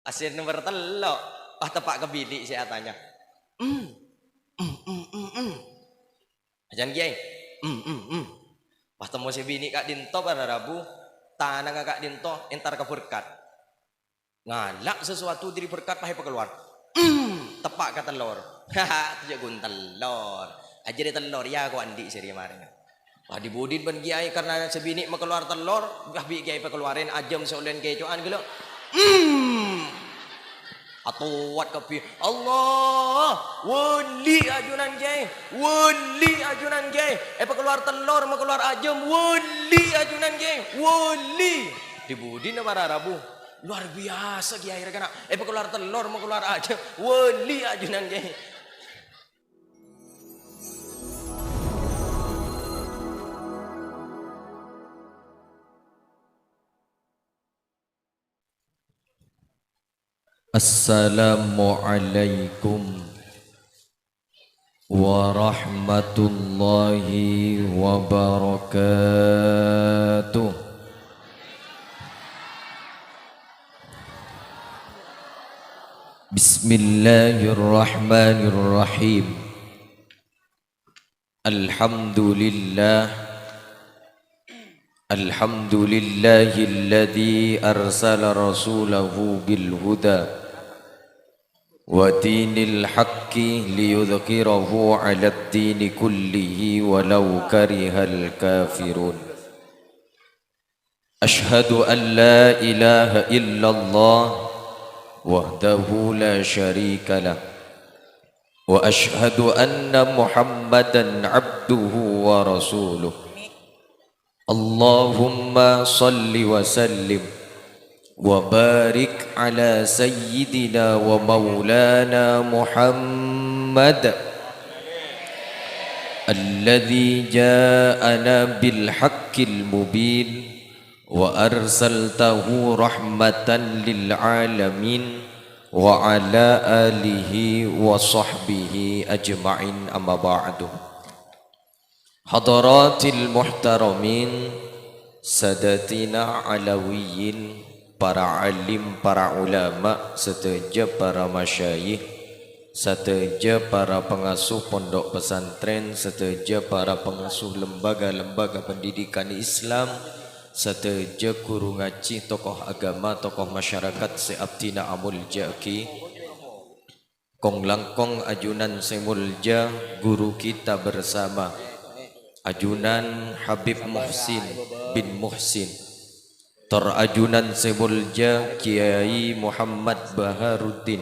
Asin nomor telok. Ah tepak ke bilik saya tanya. Ajan kiai. Pas temu si bini kak dinto pada Rabu, tanah kak dinto entar ke berkat. Ngalak sesuatu diri berkat pakai keluar. Tepak ke telur. Haha, tujuh gun telur. Aja di telur ya aku andi seri kemarin. Wah dibudin ben kiai karena sebini mau keluar telur, bi kiai keluarin ajam seolen kecoan gelo. Atuat kepi Allah wali ajunan kiai wali ajunan kiai keluar telur mau keluar ajam wali ajunan kiai wali dibudin para Rabu luar biasa kiai kena keluar telur mau keluar ajam wali ajunan kiai. Assalamualaikum warahmatullahi wabarakatuh. Bismillahirrahmanirrahim. Alhamdulillahilladzi arsala rasulahu bil huda ودين الحق ليظهره على الدين كله ولو كره الكافرون أشهد أن لا إله إلا الله وحده لا شريك له وأشهد أن محمدا عبده ورسوله اللهم صل وسلم وبارك على سيدنا ومولانا محمد الذي جاءنا بالحق المبين وأرسلته رحمة للعالمين وعلى آله وصحبه أجمعين أما بعد حضرات المحترمين سادتنا علويين para alim, para ulama, serta para masyayikh, serta para pengasuh pondok pesantren, serta para pengasuh lembaga-lembaga pendidikan Islam, serta guru ngaji, tokoh agama, tokoh masyarakat seabtina amul jaki, kong langkong ajunan semulja guru kita bersama, ajunan Habib Muhsin bin Muhsin, Terajunan Sebulja Kiai Muhammad Baharuddin,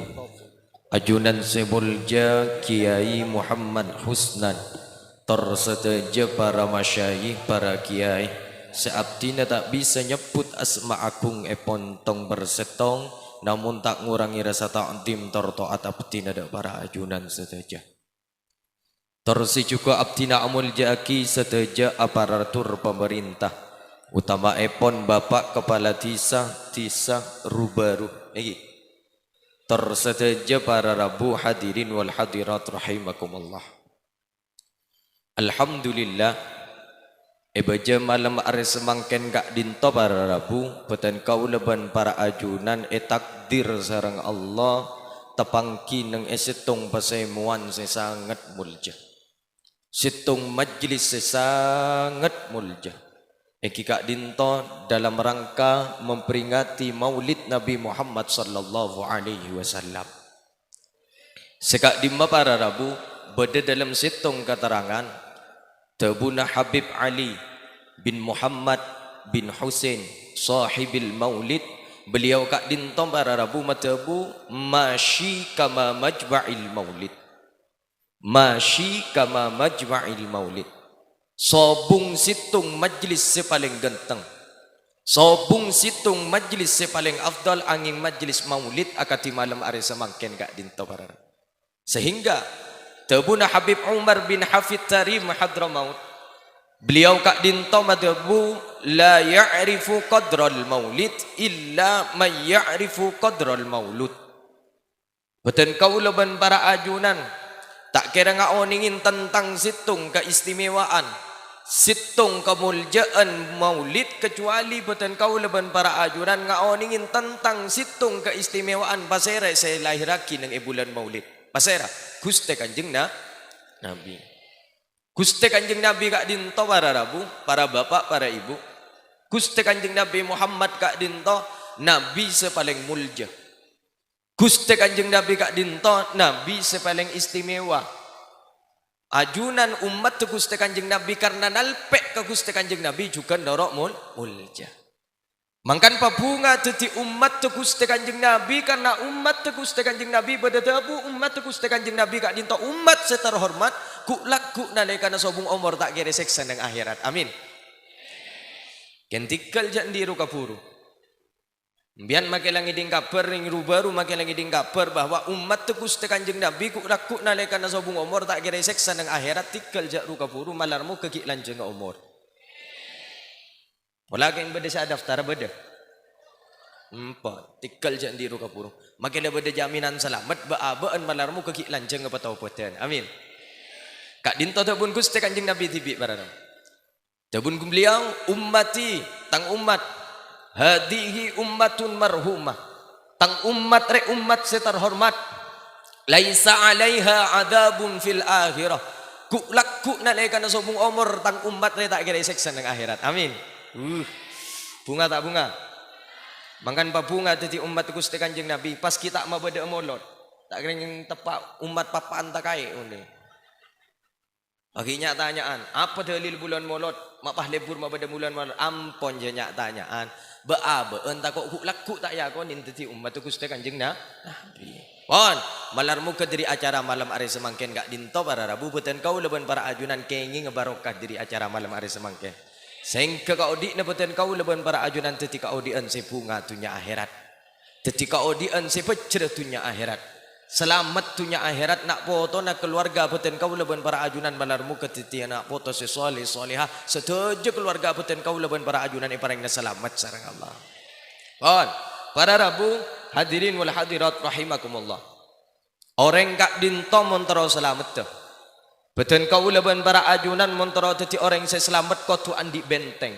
ajunan Sebulja Kiai Muhammad Husnan, terseteja para masyayikh, para kiai, seabtina tak bisa nyebut asma akung pontong bersetong, namun tak ngurangi rasa ta'zim tertaat abtina ada para ajunan seteja. Tersi juga abtina amul jaki seteja aparatur pemerintah. Utama epon Bapak Kepala Tisa Rubaru terseteja para Rabu hadirin wal hadirat rahimakumullah. Alhamdulillah ebaja malam are semangken gak dinto para Rabu peten kau leban para ajunan takdir sarang Allah tepangki neng esetong pasemuan sesangat mulja setong majlis sesangat mulja Kak dinto dalam rangka memperingati Maulid Nabi Muhammad sallallahu alaihi wasallam. Sekak dimma para Rabu beda dalam setong keterangan tabuna Habib Ali bin Muhammad bin Husain sahibil Maulid, beliau kak dinto para Rabu matabu masyi kama majma'il Maulid. Masyi kama majma'il Maulid. Sobung situng majlis sepaling ganteng, sobung situng majlis sepaling afdal angin majlis maulid akati malam are semangken gak dinto para. Sehingga tabuna Habib Umar bin Hafid Tarim Hadramaut, beliau kak dinto madabu la ya'rifu qadral maulid illa man ya'rifu qadral maulud. Beten kau leban para ajunan tak kira ngak oningin tentang situng keistimewaan situng kemuliaan maulid kecuali beten kau leban para ajunan ngaoningin tentang situng keistimewaan pasera saya lahiraki ng bulan maulid pasera Gusti Kanjeng Nabi Gusti Kanjeng Nabi kak dinto para rabu para bapak para ibu Gusti Kanjeng Nabi Muhammad kak dinto nabi sepaling mulja Gusti Kanjeng Nabi kak dinto nabi sepaling istimewa ajunan umat ke Gusti Kanjeng Nabi karena nalpek ke Gusti Kanjeng Nabi juga norok mulja mangkan pabunga teti umat ke Gusti Kanjeng Nabi karena umat ke Gusti Kanjeng Nabi bedadabu umat ke Gusti Kanjeng Nabi kak dinto umat seterhormat ku laku nalekana sobung omor tak kira seksa nang akhirat amin kentikal jandiru kapuru Bian makilang iding kabar ring rubaru makilang iding kabar bahwa umat te Gusti Kanjeng Nabi ku laku nalekan sobung umur tak kira seksa nang akhirat tikal jak ruka puru malarmu keki lanjeng umur. Wala keng beda sa daftar beda. Empat tikal jak di ruka puru. Makilang beda jaminan selamat baabaan malarmu keki lanjeng apa tau poten. Amin. Kak dinto tabun Gusti Kanjeng Nabi tibi barang. Tabun beliau ummati tang umat hadihi ummatun marhumah tang umat re umat seterhormat laisa alaiha adabun fil akhirah ku laku nalekan sobung umur tang umat re tak kira seksa nang akhirat amin bunga tak bunga mangkan pa bunga teti umat Gusti Kanjeng Nabi pas kita mau beda molot tak kira yang tepak umat papaan tak kai unde akhirnya tanyaan apa dalil bulan molot mapah lebur ma pada bulan molot ampon je nyak tanyaan baabe entah kok laku tak ya kon teti umat Gusti Kanjeng Nabi pon malarmu ke diri acara malam hari semangken gak dinto para rabu beten kau leban para ajunan kengi ngebarokah diri acara malam hari semangken sehingga kau di beten kau leban para ajunan teti kau dien se bunga tunya akhirat teti kau dien se pecre tunya akhirat selamat tunya akhirat nak foto nak keluarga beten kau leban para ajunan malarmu ketiti nak foto sesoleh solehah setuju keluarga beten kau leban para ajunan iparang na selamat sareng Allah. Pon para rabu hadirin wal hadirat rahimakumullah. Orang kak dinto montoro selamat tu. Beten kau leban para ajunan montoro teti orang se selamat kau tu andi benteng.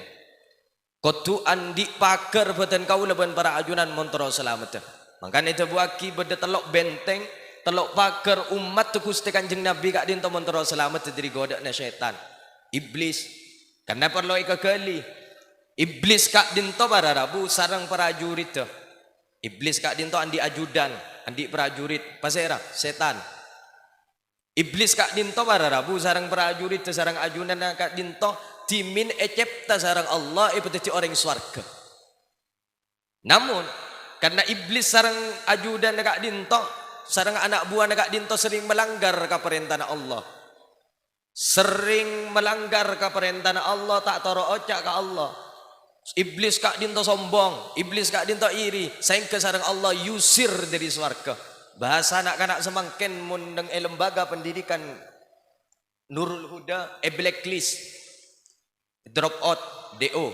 Kau tu andi paker beten kau leban para ajunan montoro selamat tu. Makanya itu buaki beda telok benteng, telok pagar umat tu Gusti Kanjeng Nabi kak dinto montoro selamat dari godak na syaitan, iblis. Karena perlu ikakali, iblis kak dinto para rabu sarang prajurit tu. Iblis kak dinto andi ajudan, andi prajurit, pasera setan. Iblis kak dinto para rabu sarang prajurit tu sarang ajudan kak dinto timin ecepta sarang Allah ipeteti orang swarga. Namun karena iblis sarang ajudan kak dinto sarang anak buah kak dinto sering melanggar ka perintah Allah sering melanggar ka perintah Allah tak toro ocak ka Allah iblis kak dinto sombong iblis kak dinto iri sehingga sarang Allah yusir dari swarga bahasa anak-anak semangken mundeng lembaga pendidikan Nurul Huda blacklist drop out DO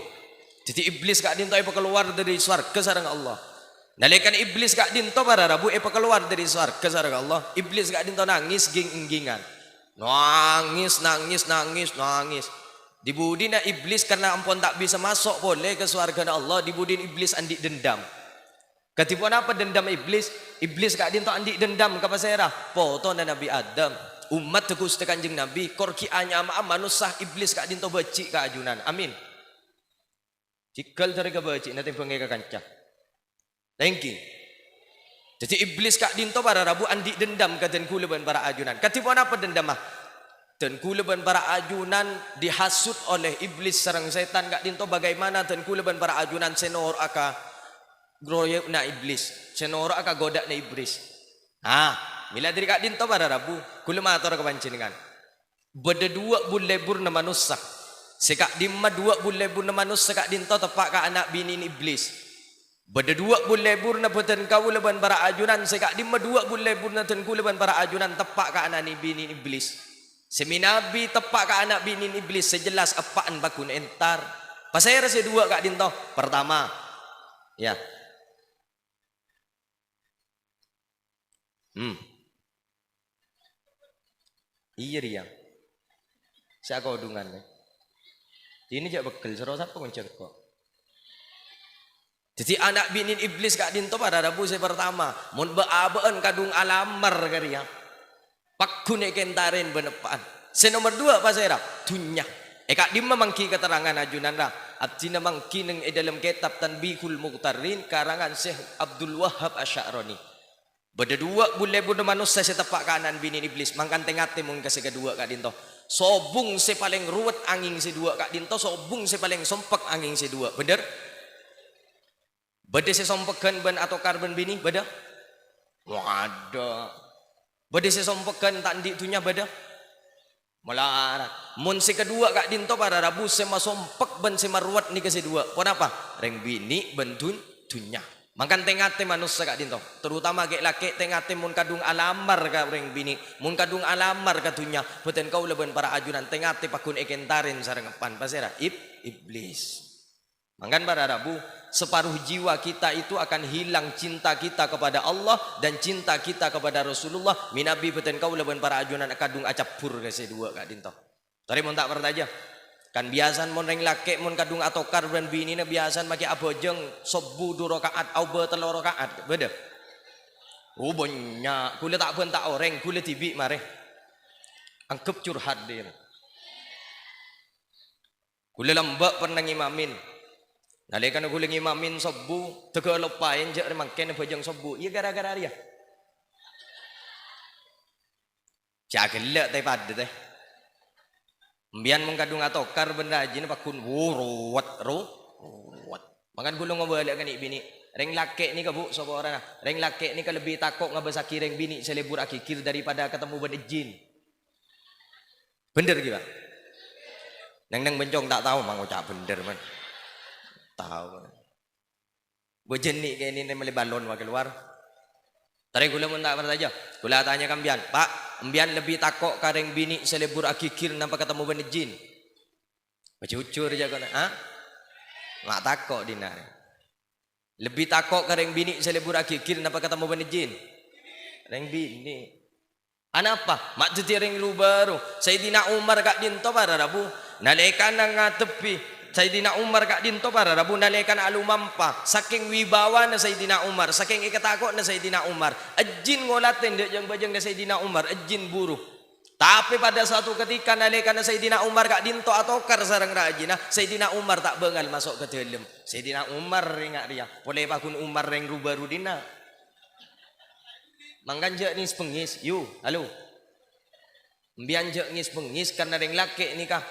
jadi iblis kak dinto keluar dari swarga sarang Allah. Nalekan iblis kak dinto para rabu keluar dari swarga sareng Allah iblis kak dinto nangis ging-gingan nangis dibudina iblis karena ampun tak bisa masuk boleh ke swarga Allah dibudin iblis andi dendam ketipuan apa dendam iblis kak dinto andi dendam ke pasera foto na Nabi Adam umat Gusti Kanjeng Nabi korki anya ama manusah iblis kak dinto beci ka ajunan amin cikal dari ka beci nanti pengen ka kancah. Thank you. Jadi iblis kak dinto para rabu andi dendam ke dan kuleban para ajunan. Katipuan apa dendam ah? Dan kuleban para ajunan dihasut oleh iblis sarang setan kak dinto bagaimana dan kuleban para ajunan senor aka groyek na iblis. Senor aka godak na iblis. Mila diri kak dinto para rabu kulemator ke pancingan. Beda dua bulebur na manusia. Sekak dimma dua bulebur na manusia kak dinto tepak ka anak bini iblis. Beda dua bulebur na beten kau leban para ajunan sekak dimma dua bulebur na ten leban para ajunan tepak ka anak bini iblis. Seminabi tepak ka anak bini iblis sejelas apaan bakun entar. Pasaya rasa dua kak dinto. Pertama, ya. Iya riang. Saya kau dungan. Ini jak bekel sero sapa ngonceng kok. Jadi anak binin iblis kak dinto pada Rabu saya pertama. Mun beabeun kadung alamar karya. Pak kune kentarin benepan. Senomor 2 apa saya dunya. Kak dim memangki keterangan ajunan ra. Abdi memangki neng dalam kitab Tanbihul Muqtarin karangan Syekh Abdul Wahhab Asy'arani. Beda dua boleh bunuh manusia setepak kanan binin iblis. Mangkan tengate mun kasih kedua kak dinto. Sobung se paling ruwet angin si dua kak dinto. Sobung se paling sompek angin si dua. Bener? Beda se sompekan ban atau karbon bini beda? Wadah. Beda se sompekan tak ditunya beda? Melarat. Mun si kedua kak dinto pada Rabu sema sompek ban sema ruwet ni ke si dua. Kenapa? Reng bini bentun dunya. Makan tengate manusia kak dinto. Terutama kek laki tengate mun kadung alamar ka reng bini. Mun kadung alamar ka dunya. Beten kau leben para ajunan tengate pakun ekentarin sarengepan pasera iblis. Makan pada Rabu separuh jiwa kita itu akan hilang cinta kita kepada Allah dan cinta kita kepada Rasulullah. Minabi beten kau leben para ajunan kadung acapur ke dua kak dinto. Tadi mun tak pertaja. Kan biasan mun reng laki mun kadung atokar dan bini na biasan maki abojeng sobu 2 rakaat au be 3 rakaat. Beda. Oh banyak. Kula tak bentak orang, kula tibi mare. Angkep curhat dia. Kula lembak pernah ngimamin. Nalikan kula ngimamin sobu tega lepain je mangken abojeng sobu. Iya gara-gara dia. Cak gelak teh pada teh. Mbian mengkadung atokar benda jin pakun ruwet. Makan gulung ngobalik kan bini. Reng laki ni ka bu sapa orang. Reng laki ni ka lebih takok ngabesaki reng bini selebur akikir daripada ketemu benda jin. Bener gitu. Neng bencong tak tahu mang ucap bener man. Tahu. Bojeni kayak ini meli balon wa keluar. Tadi gula mun tak bertanya. Gula tanya kan mbian, Pak, mbian lebih takok kareng bini selebur akikir nampak ketemu benda jin. Cucur aja kan, ha? Mak takok dina. Lebih takok kareng bini selebur akikir nampak ketemu benda jin. Reng bini. Anapa? Mak jadi reng lu baru. Sayyidina Umar kak dinto pada Rabu. Nalekan nang tepi. Sayyidina Umar kak dinto para Rabu nalekan alumampa saking wibawa na Sayyidina Umar saking ikatakok na Sayyidina Umar ejin ngolatin dek yang bajang na Sayyidina Umar ejin buruh tapi pada suatu ketika nalekan na Sayyidina Umar kak dinto atokar sarang rajina Sayyidina Umar tak bengal masuk ke dalam Sayyidina Umar ringak dia boleh pakun Umar reng rubaru dina mangkan je ni pengis yu halo mbian je ngis pengis karena reng laki nikah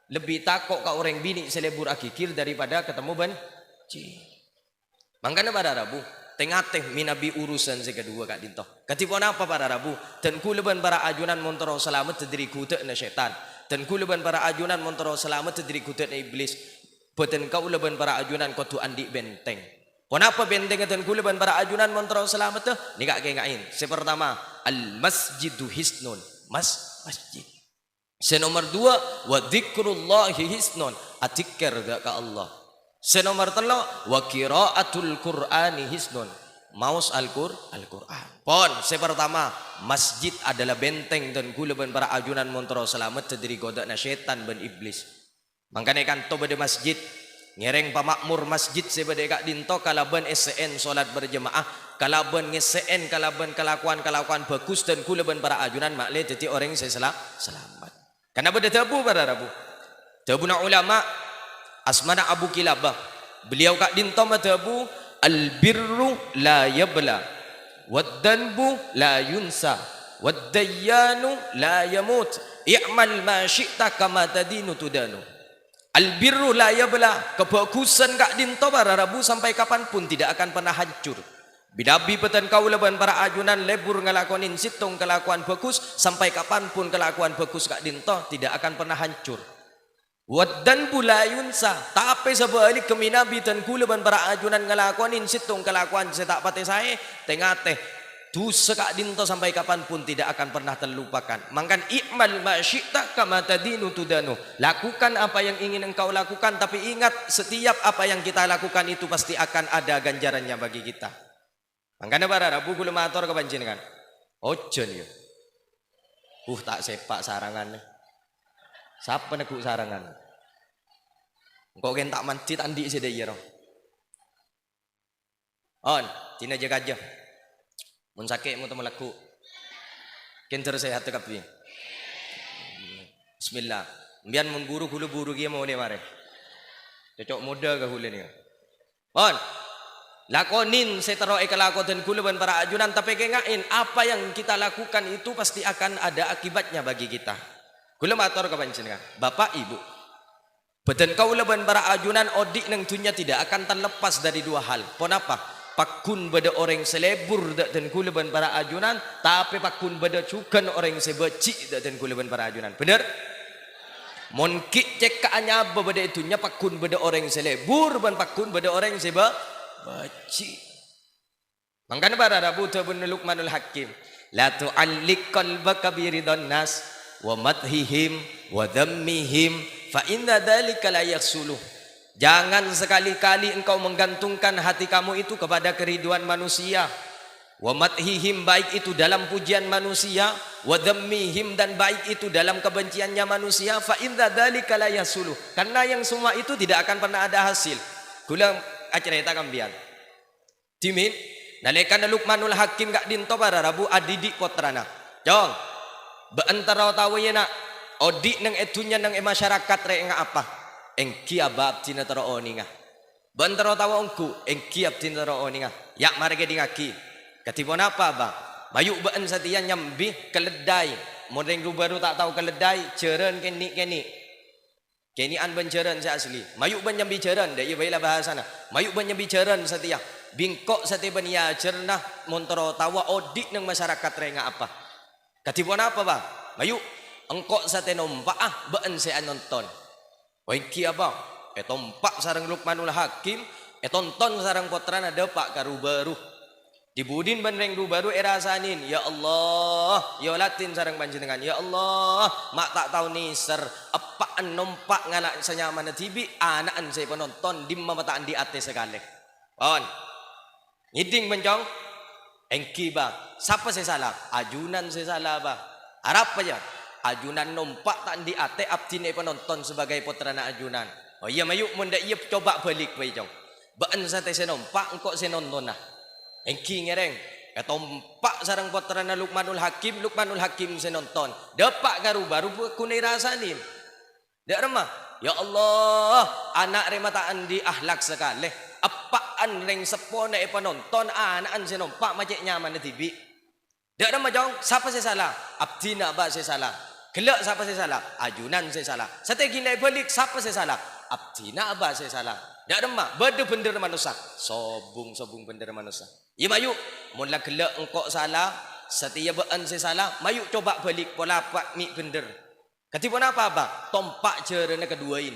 lebih takok ka orang bini selebur akikir daripada ketemu ban ci. Mangkana pada Rabu tengah minabi urusan si kedua kak dinto. Katipun apa pada Rabu? Dan kuleban para ajunan montoro selamat terdiri kutek na syaitan. Dan kuleban para ajunan montoro selamat terdiri kutek na iblis. Beten kau leban para ajunan kau tu andi benteng. Kenapa benteng dan kuleban para ajunan montoro selamat tu? Ni kak kengain. Sepertama al masjidu hisnun. Masjid. Senomor 2 wa dzikrullahi hisnun atikir ka Allah. Senomor 3 wa qiraatul qur'ani hisnun maus Al-Quran. Pon sepertama masjid adalah benteng dan kuleban para ajunan montoro selamat terdiri godakna syaitan ben iblis. Mangkane kan to bade masjid ngereng pamakmur masjid sebade kak dinto kalaban SN salat berjemaah kalaban ngeseen kalaban kelakuan bagus dan kuleban para ajunan makle dadi orang selamat. Kenapa dia tabu pada Rabu? Tabuna ulama asmana Abu Kilabah. Beliau kak dinto matabu al-birru la yabla wad-danbu la yunsa wad-dayyanu la yamut i'mal ma syi'ta kama tadinu tudanu. Al-birru la yabla, kebagusan kak dinto pada Rabu sampai kapanpun tidak akan pernah hancur. Bidabi petan kau leban para ajunan lebur ngelakonin situng kelakuan bagus sampai kapanpun kelakuan bagus kak dinto tidak akan pernah hancur. Wadan bulayunsa tapi sebalik keminabi dan kuleban para ajunan ngelakonin situng kelakuan setak pate saya tengah teh dosa kak dinto sampai kapanpun tidak akan pernah terlupakan. Mangkan i'mal masyita kama tadinu tudanu. Lakukan apa yang ingin engkau lakukan tapi ingat setiap apa yang kita lakukan itu pasti akan ada ganjarannya bagi kita. Makanya para Rabu kula matur ke panjenengan. Ojo niku. Tak sepak sarangan. Siapa nek sarangan? Kau kan tak mati tandi sedaya ya roh. On, tina jaga aja. Mun sakit mu temu laku. Kenter sehat tekapi. Bismillah. Biar mun buru hulu buru dia mau dia mare. Cocok muda ke hulu ni. On. Lakonin setero ekalakoten kula ban para ajunan tapi kengain apa yang kita lakukan itu pasti akan ada akibatnya bagi kita. Kula matur ka panjenengan, Bapak Ibu. Beten kaula ban para ajunan odik nang dunya tidak akan terlepas dari dua hal. Pon apa? Pakun beda orang selebur dan kula ban para ajunan, tapi pakun beda cukan orang sebeci dan kula ban para ajunan. Benar? Mon ki cek ka anya beda itunya pakun beda orang selebur ban pakun beda orang seba baci. Mangkana para Rabu tabun Luqmanul Hakim, la tu'alliq qalbaka bi ridwan nas wa madhihim wa dhammihim fa inna dzalika la yahsulu. Jangan sekali-kali engkau menggantungkan hati kamu itu kepada keriduan manusia. Wa madhihim baik itu dalam pujian manusia, wa dhammihim dan baik itu dalam kebenciannya manusia, fa inna dzalika la yahsulu. Karena yang semua itu tidak akan pernah ada hasil. Kula acerita kambian. Timin nalekan Luqmanul Hakim gak dinto para Rabu adidik potrana. Jong. Beantara tawiyena odik nang etunya nang masyarakat re nga apa? Engki abab tina taro oninga. Beantara tawa ongku engki ab tina taro oninga. Yak marga dingaki. Katipon apa ba? Bayuk been satian nyambi keledai. Modeng baru tak tahu keledai ceren keni. Kini an benceran saya asli. Mayuk ben nyambi ceran dah ia baiklah bahasana. Mayuk ben nyambi ceran setia. Bingkok setia ben ya cernah montoro tawa odik nang masyarakat renga apa. Katipon apa ba? Mayuk engkok setia nompak been saya nonton. Oiki apa? Tompak sarang Luqmanul Hakim, tonton sarang potrana depak karu baru. Dibudin ben reng baru erasanin, ya Allah, ya latin sarang panjenengan, ya Allah, mak tak tahu ni ser apaan nompak ngalak senyaman tibi anaan saya penonton di mamataan di atas sekali. On, ngiding bencong, engki ba, siapa saya salah? Ajunan saya salah ba? Harap aja, ajunan nompak tak di atas abdine penonton sebagai potrana ajunan. Oh iya mayuk munda iya coba balik bencong, baan sate saya nompak engkau saya nonton nah. Engki ngereng, tompak sarang potrana Luqmanul Hakim senonton. Depak karu baru kunai rasanin. Dek remah, ya Allah, anak remataan di ahlak sekali. Apaan reng sepona penonton anaan senompak macam nyaman di TV. Dek remah jong, siapa saya salah? Abdina ba saya salah. Kelak siapa saya salah? Ajunan saya salah. Setegi naik balik siapa saya salah? Abdina ba saya salah. Dek remah, benda bender manusia. Sobung bender manusia. Ya mayuk, mula kelak engkau salah, setia bean saya salah, mayuk coba balik pola pak mi bender. Katipun apa? Tompak cerana keduain.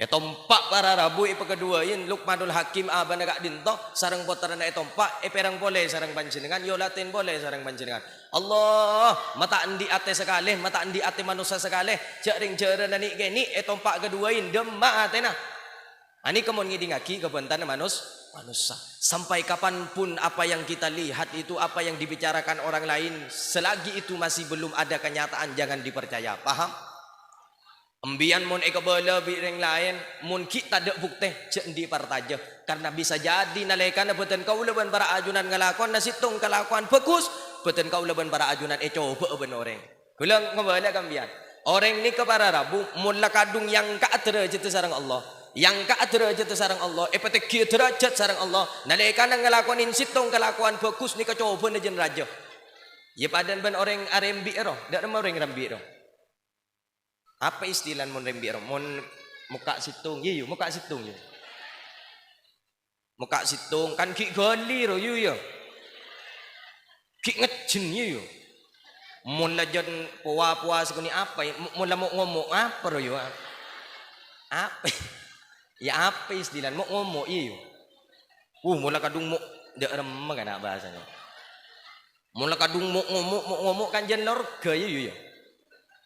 Tompak para Rabu keduain, Luqmanul Hakim abana gak dinto, sarang potrana tompak, perang boleh sarang panjenengan, yo latin boleh sarang panjenengan. Allah, mata andi ate sekali, mata andi ate manusia sekali, cering cerana ni geni, tompak keduain, demak atena. Ani kemon ngidingaki kebentan manusia. Sampai kapanpun apa yang kita lihat itu, apa yang dibicarakan orang lain, selagi itu masih belum ada kenyataan, jangan dipercaya. Paham? Embian mun ekabala bireng lain, mun kita ada bukti cendi partaja. Karena bisa jadi nalekan beten kau leban para ajunan ngalakon nasitung kelakuan bagus, beten kau leban para ajunan coba ben orang. Kulang ngabala kambian. Orang ni kepada Rabu mun lakadung yang ka derajat sareng Allah. Yang ka derajat sareng Allah, epeteki derajat sareng Allah. Nalekan ngelakonin situng kelakuan bagus ni coba nejen raja. Ya padan ben orang RMB ero, dak ada orang RMB ero. Apa istilah mon RMB ero? Mon muka situng, ye muka situng ye. Muka situng kan ki gali ro ye. Ki ngejin ye. Mon lajan puas kuni apa? Mon lamok ngomong apa ro yo? Apa? Ya apa istilah mau ngomong iyo. Mula kadung mau dak remeng kana bahasanya. Mula kadung mau ngomong kan jen lorga iyo.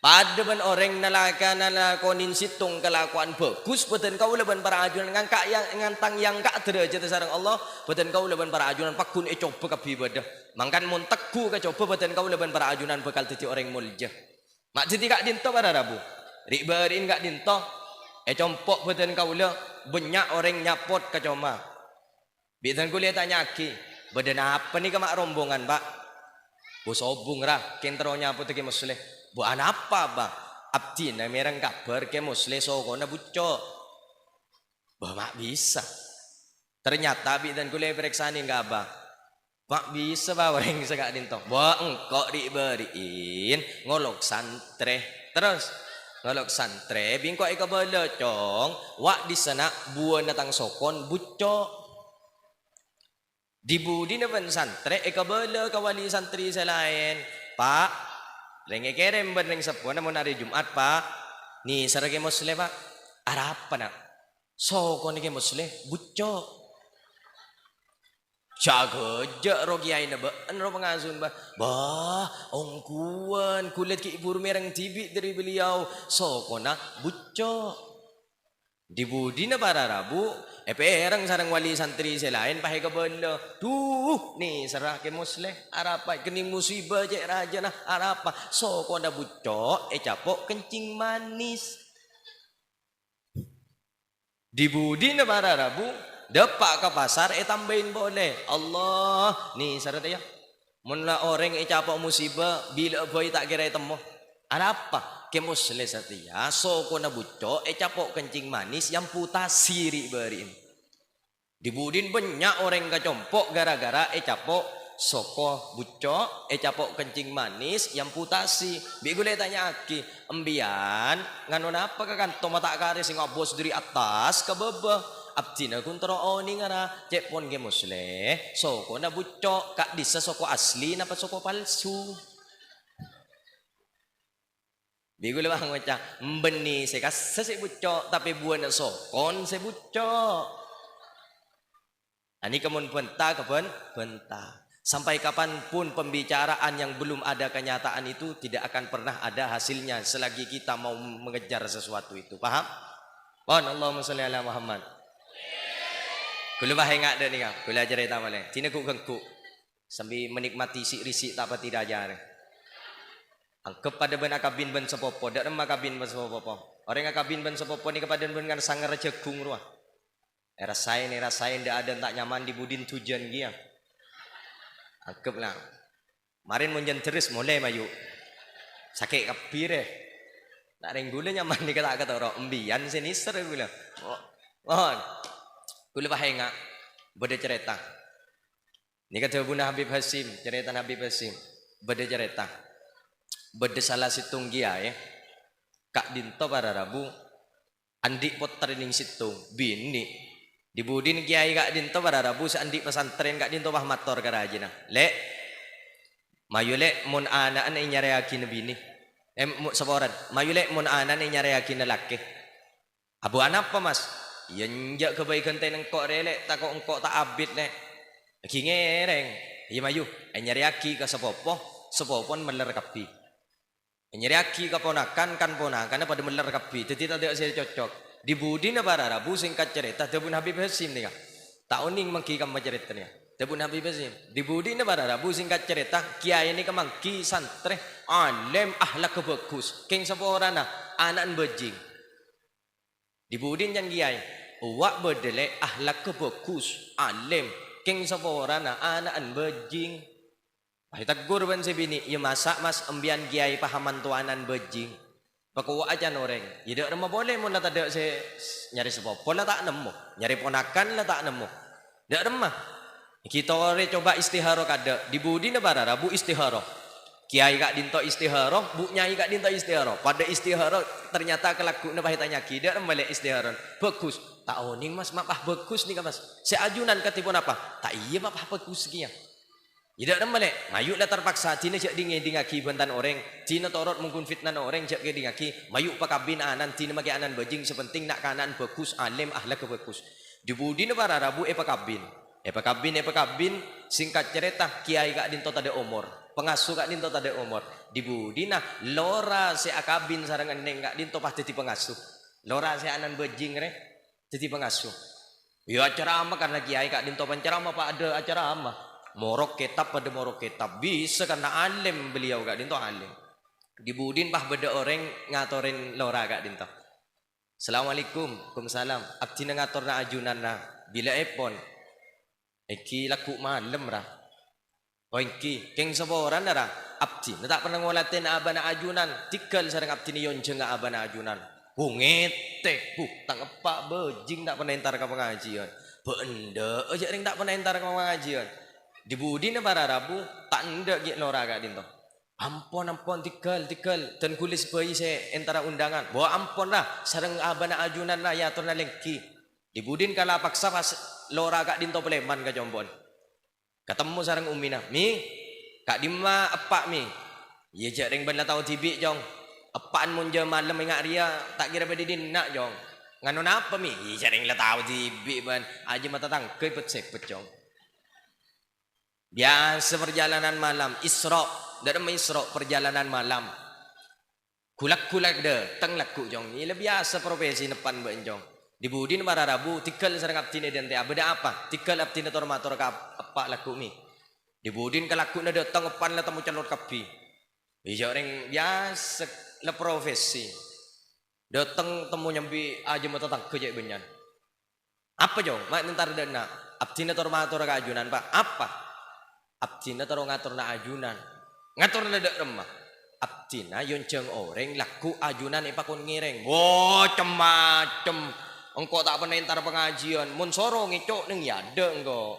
Pada ban orang nalakonin situng kelakuan bagus, beten kau leban para ajunan ngangkak yang ngantang yang kak derajat sareng Allah, beten kau leban para ajunan pakun coba kabi ibadah. Mangkan mun teguh ka coba beten kau leban para ajunan bakal dadi orang mulja. Mak jadi kak dinto para Rabu. Ribarin kak dinto. Compok beten kaula banyak orang nyapot ke coma. Bitan kuliah tanya aki, badan apa nih kemak rombongan pak? Bu sobung rah, kentro nyapot ke musle. Bu apa pak? Abdi na merang kabar ke musle sokona bucok. Bah mak bisa. Ternyata bitan kuliah periksaani nggak apa? Mak bisa pak orang segak dintong. Bah engkau diberiin ngolok santre terus. Ngalok santre bingko ika belecong wak di sana buah natang sokon bucok di budi na ban santre ika bele kawali santri selain pak lenge kerem beneng sepon namun hari Jumat pak ni sarage musle pak arapa nak sokon ke musle bucok jaga jak rogiai na ba ro pengasun ba bah ongkuan kulit ki ibur merang tibik dari beliau sokona bucok di budi na para rabu perang sarang wali santri selain pahe kabelo tuh nih serah ke musle arapa keni musibah cek raja nah arapa sokona bucok capok kencing manis di budi na para rabu depak ke pasar tambahin boleh Allah nih syarat ya mula orang capok musibah bila boy tak kira temu ada apa ke musle setia soko na bucok capok kencing manis yang putasi riberin dibudin banyak orang kecompok gara-gara capok soko bucok capok kencing manis yang putasi bigule tanya aki embian nganon apa ke kantong mata kare sing bos dari atas ke bebeh abdi na kuntro oni ngara cek pon ge musle soko na bucok kak disa soko asli napa soko palsu bigule bang waca mbeni sekas sesek bucok tapi buana sokon se bucok ani kemun benta keben benta sampai kapanpun pembicaraan yang belum ada kenyataan itu tidak akan pernah ada hasilnya selagi kita mau mengejar sesuatu itu paham pon Allahumma sholli ala Muhammad. Kula bahai ngak dah ni kau. Kula ajar eta maleh. Cina ku gengku. Sambil menikmati si risik tak apa tidak ajar. Angkep pada ben akabin ben sepopo. Dak remah kabin ben sepopo. Orang akabin ben sepopo ni kepada ben kan sangar jegung ruah. Rasain dak ada tak nyaman di budin tujuan dia. Angkep lah. Marin munjen terus mulai mayu. Sakit kabir tak ada gula nyaman ni kata orang. Embian sinister gula. Oh. Kula bahai ngak beda cerita. Ni kata Bunda Habib Hasim, cerita Habib Hasim. Beda cerita. Beda salah situng dia ya. Kak dinto para rabu andik pot training situng bini. Di budin kiai kak dinto para rabu seandik pesantren kak dinto bah mator garajina. Lek mayu lek mun ana an nyareaki na bini. Saboran. Mayu lek mun ana nyareaki na laki. Abu anak apa mas? Yang jak kebaikan tay engkau relek tak kau engkau tak abid nek kingereng iya mayu nyari aki ke sepopon meler kapi nyari aki ke ponakan kan ponakan pada meler kapi jadi tak ada saya cocok di budi na para rabu singkat cerita Dabun Habib Hasim nih tak uning mengkikam cerita nih Dabun Habib Hasim di budi na para rabu singkat cerita kiai ini kemangki santre alim ahlak kebagus king seporana anak bejing di budin yang kiai uwak bedele ahlak kebagus alim king saborana anaan bejing pahit tegur ban sebini ya masak mas embian kiai pahaman tuanan bejing pakuwa aja noreng tidak remah boleh mun tak ada se nyari sepopo lah tak nemu nyari ponakan lah tak nemu tidak remah kita ore coba istiharo kada di budi na bara rabu istiharo kiai kak dinto istiharo bu nyai kak dinto istiharo pada istiharo ternyata kelaku na pahitanya tidak remah istiharo bagus tak oning mas mapah bagus nih mas seajunan katipun apa tak iya mapah bagus kia tidak ada malek mayu lah terpaksa cina cak dingaki bentan orang cina torot mungkin fitnah orang cak ke dingaki mayu pakabin anan cina maki anan bajing sepenting nak kanan bagus alim ahlak bagus di budi na para rabu pakabin singkat cerita kiai kak dinto tade umur pengasuh kak dinto tade umur di budi na lora se akabin sarangan neng kak dinto pasti di pengasuh lora se anan bajing re jadi pengasuh ya acara ama karena kiai kak dinto penceramah pak ada acara ama morok kitab pada morok kitab bisa karena alim beliau kak dinto alim di budin pah beda orang ngatorin lora kak dinto Assalamualaikum. Waalaikumsalam. Abdi ngatur na ajunan na. Bila epon. Eki laku malam ra. Oinki. Keng saboran na ra. Abdi. Na tak pernah ngolatin aba na ajunan. Tikal sarang abdi ni yonjeng nga aba na ajunan. Ngete. Tak ngepak bejing tak pernah entar ke pengajian. Benda. Aja ring tak pernah entar ke pengajian. Di budi na para rabu. Tak ndak gik lora kak dinto. Ampun tikal dan kulis bayi saya antara undangan bawa ampun lah sarang abana ajunan lah ya atur na lengki dibudin kala paksa pas lora kak dinto Pleman ka jombon ketemu sarang umina mi kak dimma epak mi ya jaring benda tahu tibik jong epaan mun je malam ingat ria tak kira bedidin nak jong nganon apa mi ya jaring la tahu tibik ban aja mata tangkai pet sepet jong biasa perjalanan malam Isra dalam Isra perjalanan malam kulak deh teng laku jong ini biasa profesi depan benjong dibudin para rabu tikal sareng abdi dan teh beda apa tikal abdi tor mator ka apa laku mi dibudin ke laku na datang epan la temu calon kapi bisa orang biasa le profesi datang temu nyambi aja mata tang kerja benyan apa jong mak nentar dana abdi tor mator ka ajunan pak apa abdi tor ngatur na ajunan ngatur na dak remah abdina yon jeng orang laku ajunan ipakun ngireng macem engko tak pernah entar pengajian mun soro ngicok ning yade engko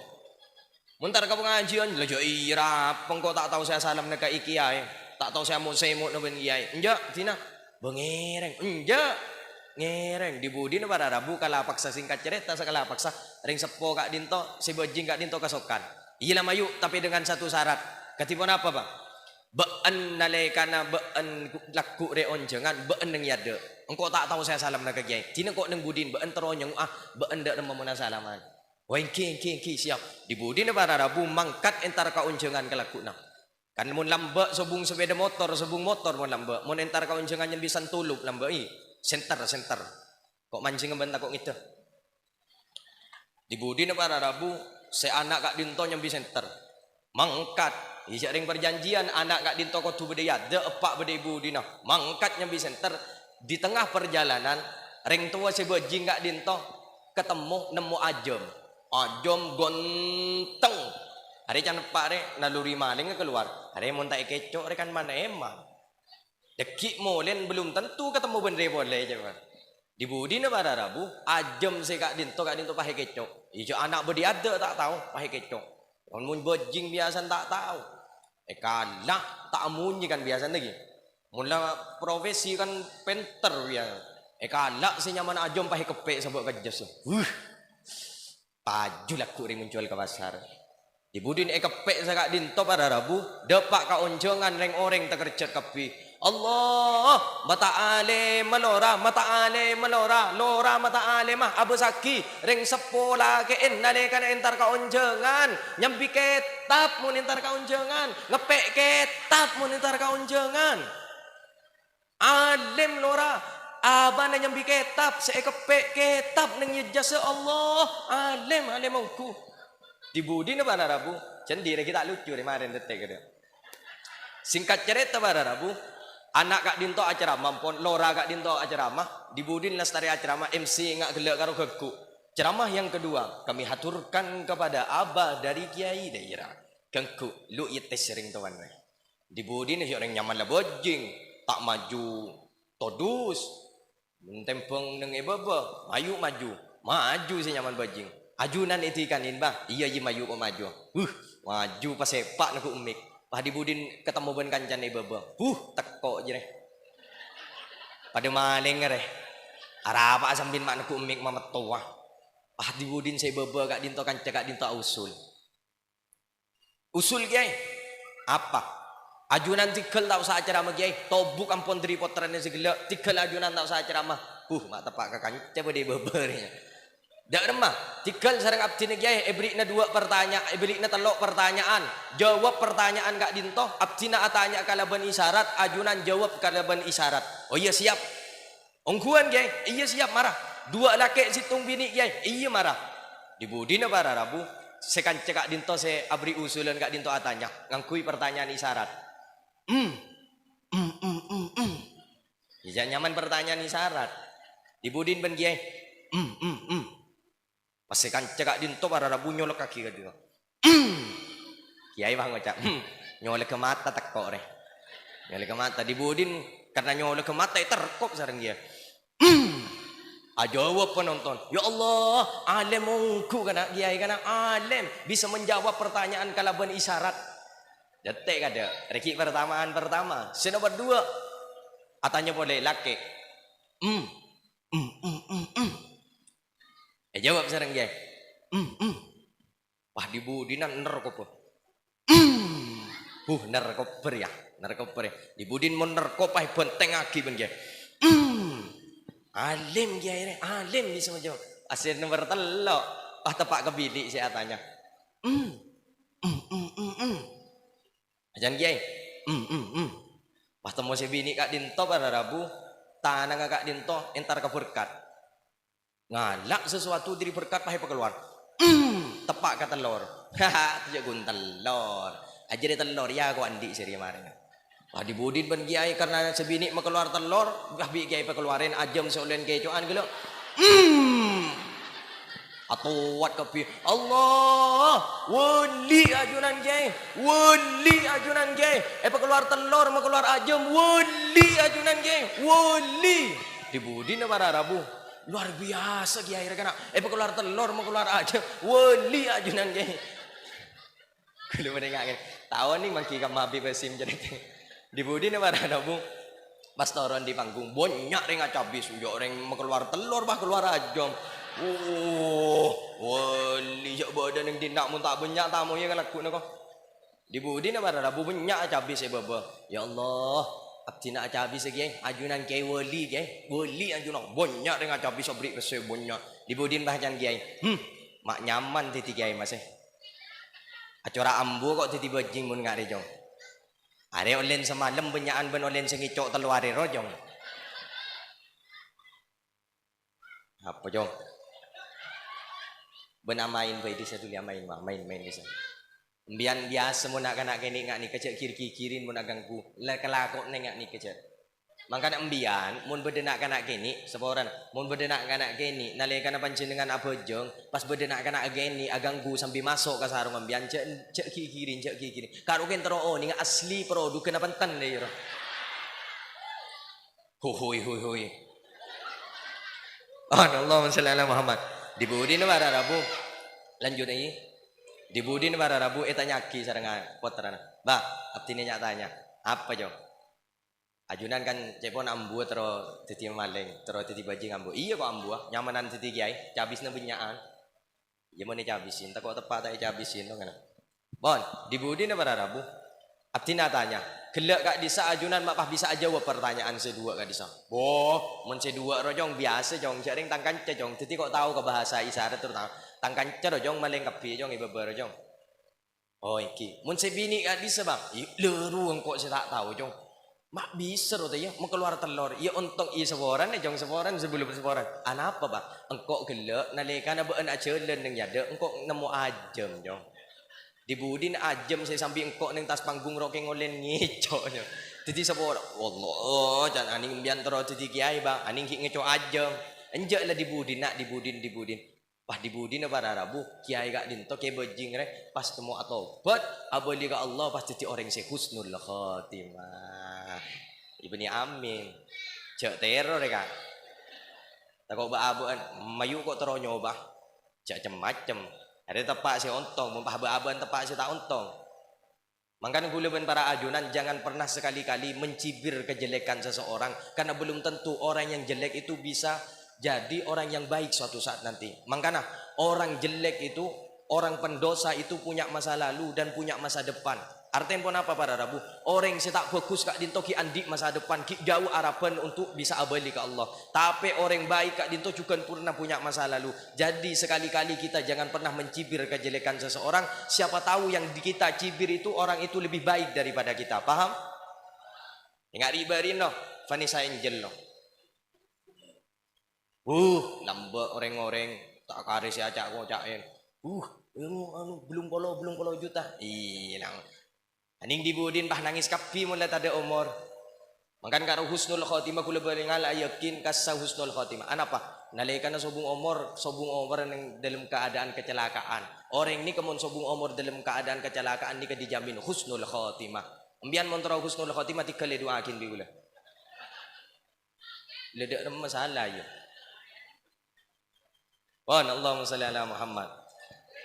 muntar ke pengajian lho ira engko tak tahu saya salam neka iki ae tak tahu saya mun semut ben kiai enjak dina bengireng enjak ngereng dibudin pada rabu kala paksa singkat cerita sakala paksa ring sepo kak dinto si bajing kak dinto kasokan iya mayu tapi dengan satu syarat katipun apa Pak be'en nalekana be'en laku reon jangan be'en neng yade engkau tak tahu saya salam nak kiai tina kok neng budin be'en teronyong be'en dak nemuna salaman wengki siap di budin para rabu mangkat entar ka unjangan ke laku na kan mun lambek sobung sepeda motor sobung motor mun lambek mun entar ka unjangan yang bisa tuluk lambek center kok mancing ngebentak kok gitu di budin para rabu se anak kak dinto yang bisa center mangkat isya ring perjanjian anak kak dinto kotu bedaya de epak bede ibu dina mangkat nyambi center di tengah perjalanan ring tua si bajing kak dinto ketemu nemu ajom gonteng hari can pak re naluri maling keluar hari mun tak kecok re kan mana emang dekik molen belum tentu ketemu bende boleh coba di budi na pada rabu ajom si kak dinto pakai kecok ijo anak bede ada tak tahu pakai kecok mun bajing biasa tak tahu kalak tak munyi kan biasa lagi mula profesi kan penter ya kalak si nyaman ajom pakai kepek sebab kejas paju laku ring muncul ke pasar dibudin kepek sakak dinto pada rabu depak ka onjongan reng oreng terkerjat kepi Allah mata ale melora lora mata ale mah abu saki ring sepola ke nale kan entar ka onjengan nyambi ketap mun entar ka onjengan ngepek ketap mun entar ka onjengan alim lora abana nyambi ketap se kepek ketap ning jasa Allah alim aku dibudi na pada rabu cendiri kita lucu kemarin detik gitu singkat cerita pada rabu anak kak dinto acara mampon lora kak dinto acara mah dibudin lestari acara mah MC ngak gelak karo keku ceramah yang kedua kami haturkan kepada abah dari kiai daerah keku lu ites sering tuan dibudin si orang nyaman lah bojing tak maju todus mentempeng neng ebaba maju si nyaman bojing ajunan itu ikanin bah iya maju maju pas sepak naku umik Pak dibudin ketemu ben kancan ibaba. Teko je reh. Pada maling reh. Arapa sambin mak naku umik mamat tua. Pak dibudin saya baba kak dinto kanca kak dinto usul. Usul kiai. Apa? Ajunan tikal tak usah ceramah kiai. Tobuk ampun dari potrannya segala. Tikal ajunan tak usah ceramah. Mak tepak ke kanca pada baba reh. Dak remah, tikal sareng abdi ni kiai ebrikna dua pertanyaan, ebrikna telok pertanyaan. Jawab pertanyaan kak dinto, abdi nak tanya kalaban isyarat, ajunan jawab kalaban isyarat. Oh iya siap. Ongkuan kiai, iya siap marah. Dua laki situng bini kiai, iya marah. Dibudina para rabu, sekanca kak dinto se abri usulan kak dinto atanya, ngangkui pertanyaan isyarat. Ya nyaman pertanyaan isyarat. Dibudin ben kiai. Masih kan cekak dinto para rabu nyolok kaki ka dia. Kiai bang ngocak. Nyolok ke mata tekok re. Nyolok ke mata dibudin karena nyolok ke mata terkop sareng dia. Jawab penonton, ya Allah, alim mungku kana kiai kana alim bisa menjawab pertanyaan kalaban isyarat. Detik kada. Reki pertama. Nomor 2. Atanya boleh laki. Jawab sareng kiai. Wah dibudinan nerkop. Nerkoper ya. Dibudin mon nerkop ai benteng agi ben kiai. Alim kiai re, alim bisa menjawab. Asyir nomor 3. Tepak ke bilik saya tanya. Ajan kiai. Pas temu si bini kak dinto pada rabu, tanang kak dinto entar ke berkat. Ngalak sesuatu diri berkat pakai keluar. Tepak ke telur. Haha, tujuh gun telur. Ajar telur ya aku andi seri kemarin. Wah dibudin ben kiai karena sebini mau keluar telur, bi kiai keluarin ajam seolen kecoan gelo. Atuat kepi Allah wali ajunan kiai, keluar telur mau keluar ajam wali ajunan kiai, wali dibudin para rabu luar biasa kiai rekana keluar telur mau keluar ajam wali ajunan kiai. Kalau mereka tahu nih mangki kamabi pesim jadi dibudin para rabu pas turun di panggung banyak ring cabis yo ring mau keluar telur bah keluar ajam. Wali jak badan yang tindak mun tak banyak tamu ya kalau aku kok. Dibudin para rabu banyak cabis baba. Ya Allah, abdi nak cabis lagi ajunan kiai wali kiai. Wali ajunan banyak dengan cabis sobrik besar banyak. Dibudin bahagian kiai. Mak nyaman titi kiai masih. Acara ambu kok titi bajing mun ngare jong. Are olen semalam banyakan ben olen sengicok telu are rojong. Apa jong? Benar main baik di satu dia main di sana. Bian biasa mun nak kene ngak ni kecek kiri-kirin mun ganggu. Lah kelakok nengak ni kecek. Mangkana embian mun bedenak kanak kene seporan mun bedenak kanak kene nalekana panjenengan abojong pas bedenak kanak kene aganggu sambil masuk ke sarung embian cek kiri-kirin. Karo ken tero ni asli produk kena pentan deh yo. Hoi. Allahumma shalli ala Muhammad. Dibudin para rabu lanjut ini dibudin para rabu tanya ki sarengan potrana bah abdi nya tanya apa jong ajunan kan cepon ambu terus titi maling terus titi bajing ambu iya kok ambu nyamanan titi kiai cabisna benyaan iya mau cabisin tak kok tepat tak cabisin dong kan bon dibudin para rabu abdi nya tanya gelak kak disa ajunan mak bisa aja jawab pertanyaan sedua kak disa. Men sedua rojong biasa jong jaring tangkan jong. Titi kok tahu ke bahasa isyarat terutama tangkan rojong maling kepi jong ibu rojong. Oh iki. Men sebini kak disa bang. Leru kok saya tak tahu jong. Mak bisa roda ya mau keluar telur. Iya untuk iya seporan jong seporan sebelum seporan. Apa bang? Engkok gelak nalika na beun aja leneng yade engkok nemu ajam jong. Dibudin ajam saya sambil engkok neng tas panggung rokeng ngolen ngecoknya. Titi sepor, Allah, jangan aning bian terus titi kiai bang, aning ngecok ajam. Enjak lah dibudin. Pas dibudin para rabu kiai gak dinto kiai bajing re pas temu atobat abali ka Allah pas titi orang se husnul khotimah. Ibni amin. Cek teror kan. Takok ba abuan mayu kok terus nyoba. Cek macem. Ada tepak si ontong, mumpah-aban tepak si tak ontong. Makanya gulaban para ajunan jangan pernah sekali-kali mencibir kejelekan seseorang karena belum tentu orang yang jelek itu bisa jadi orang yang baik suatu saat nanti. Makanya orang jelek itu, orang pendosa itu punya masa lalu dan punya masa depan. Artinya pun apa para rabu? Orang yang tak fokus kak dinto ki andi masa depan ki jauh harapan untuk bisa abadi ke Allah. Tapi orang baik kak dinto juga pernah punya masa lalu. Jadi sekali-kali kita jangan pernah mencibir kejelekan seseorang. Siapa tahu yang kita cibir itu orang itu lebih baik daripada kita. Paham? Ingat ribarin no, Vanessa Angel no. Lambak orang-orang tak kare si acak ngocakin. Belum polo juta. Aning dibudin bah nangis kapi mulai tadi umur. Mangkan karo husnul khotimah kula berengal yakin kasa husnul khotimah. Anapa? Nalika na sobung umur yang dalam keadaan kecelakaan. Orang ini kemun sobung umur dalam keadaan kecelakaan ni dijamin husnul khotimah. Ambian montro husnul khotimah tikale doakin diulah. Ledek masalah ya. Wan Allahumma salli ala Muhammad.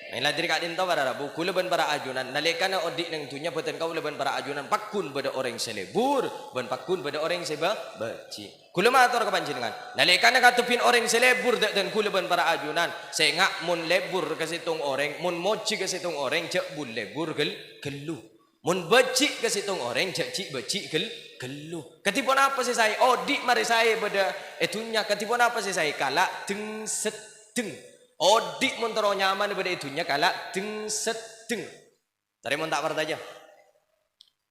Inilah diri kak dinto para rabu kula ban para ajunan nalika na odik nang dunya boten kau leban para ajunan pakun bada orang selebur ban pakun bada orang seba baci. Kula matur ka panjenengan nalika na katupin orang selebur dan kula ban para ajunan sengak mun lebur kasitong orang mun moci kasitong orang cek bul lebur gelu mun baci kasitong orang cek cik baci gelu. Katipun apa sih saya odik mari saya bada etunya katipun apa sih saya kala teng seteng. Odik montoro nyaman daripada itunya kala deng sedeng. Tadi mon tak aja.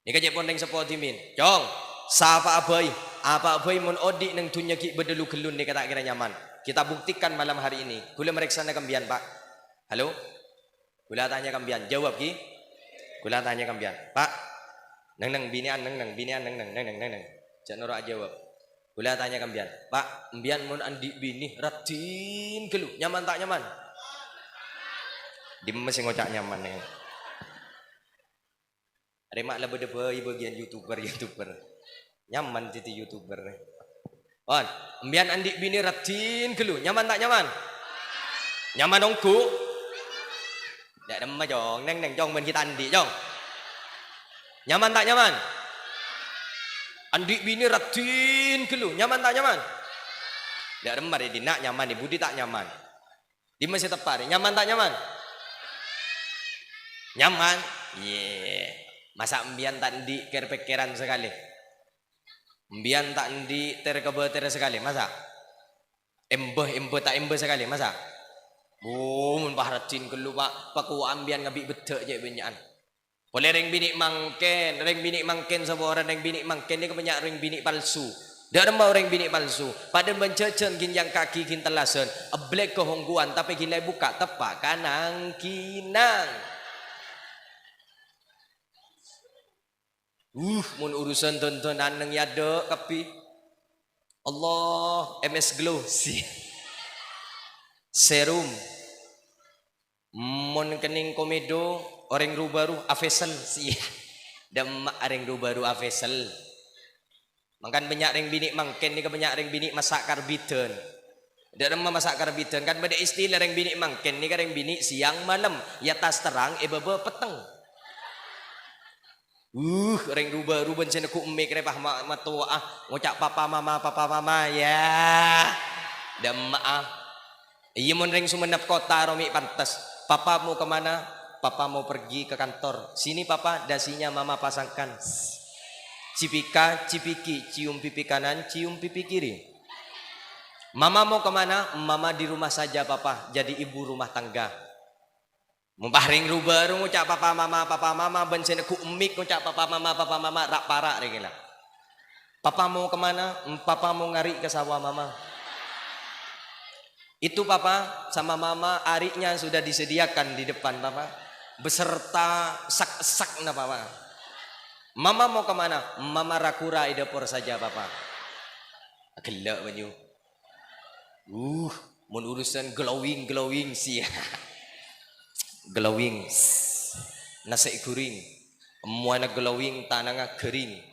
Ni kajek pondeng sepo timin. Jong, sapa abai? Apa abai mon odik nang dunya ki bedelu gelun ni kata kira nyaman. Kita buktikan malam hari ini. Kula mereksana kambian, Pak. Halo? Kula tanya kambian, jawab ki. Kula tanya kambian, Pak. Nang binian nang. Jangan ora jawab. Kula tanya kambian, Pak, mbian mun andi bini ratin gelu, nyaman tak nyaman? Di mesti ngocak nyaman nih. Remak lah beda bagian YouTuber. Nyaman titi YouTuber. On, mbian andi bini ratin gelu, nyaman tak nyaman? Nyaman dongku? Dak demma jong, neng jong men kita andi jong. Nyaman tak nyaman? Andi bini ratin gelu, nyaman tak nyaman? Dak remar di nak nyaman di budi tak nyaman. Di masih tepat, nyaman tak nyaman? Nyaman? Yeah. Masa mbian tak di kerpekeran sekali. Mbian tak di terkebeter sekali, masa? Embeh tak embeh sekali, masa? Mun bahratin gelu Pak, paku ambian ngabik betek je benyakan. Oleh reng bini mangken sebuah orang reng bini mangken ni kebanyak reng bini palsu. Dak rembau reng bini palsu. Pada mencecen gin yang kaki gin telasen, ablek kehongguan tapi gilai buka tepak kanang kinang. Mun urusan tontonan nang yada kapi. Allah MS Glow si. Serum. Mun kening komedo orang rubaru afesel sih. Dem areng rubaru afesel. Mangkan banyak reng bini mangken ni banyak reng bini masak karbiten. Dak remah masak karbiten kan beda istilah reng bini mangken ni reng bini siang malam ya tas terang bebe peteng. Reng rubaru ben seneku emik repah matua ngocak papa mama ya. Dem iya mun reng Sumenep kota romi pantes. Papa mau kemana? Papa mau pergi ke kantor. Sini papa, dasinya mama pasangkan. Cipika, cipiki, cium pipi kanan, cium pipi kiri. Mama mau kemana? Mama di rumah saja papa, jadi ibu rumah tangga. Mumpahring rubaru ngucap papa mama, bensin ku emik ngucap papa mama, rak parak regila. Papa mau kemana? Papa mau ngari ke sawah mama. Itu papa sama mama ariknya sudah disediakan di depan papa beserta sak na papa. Mama mau kemana? Mama rakura di dapur saja papa. Gelak banyu. Mun urusan glowing sih. Glowing. Nasi kuring. Muana glowing tananga kering.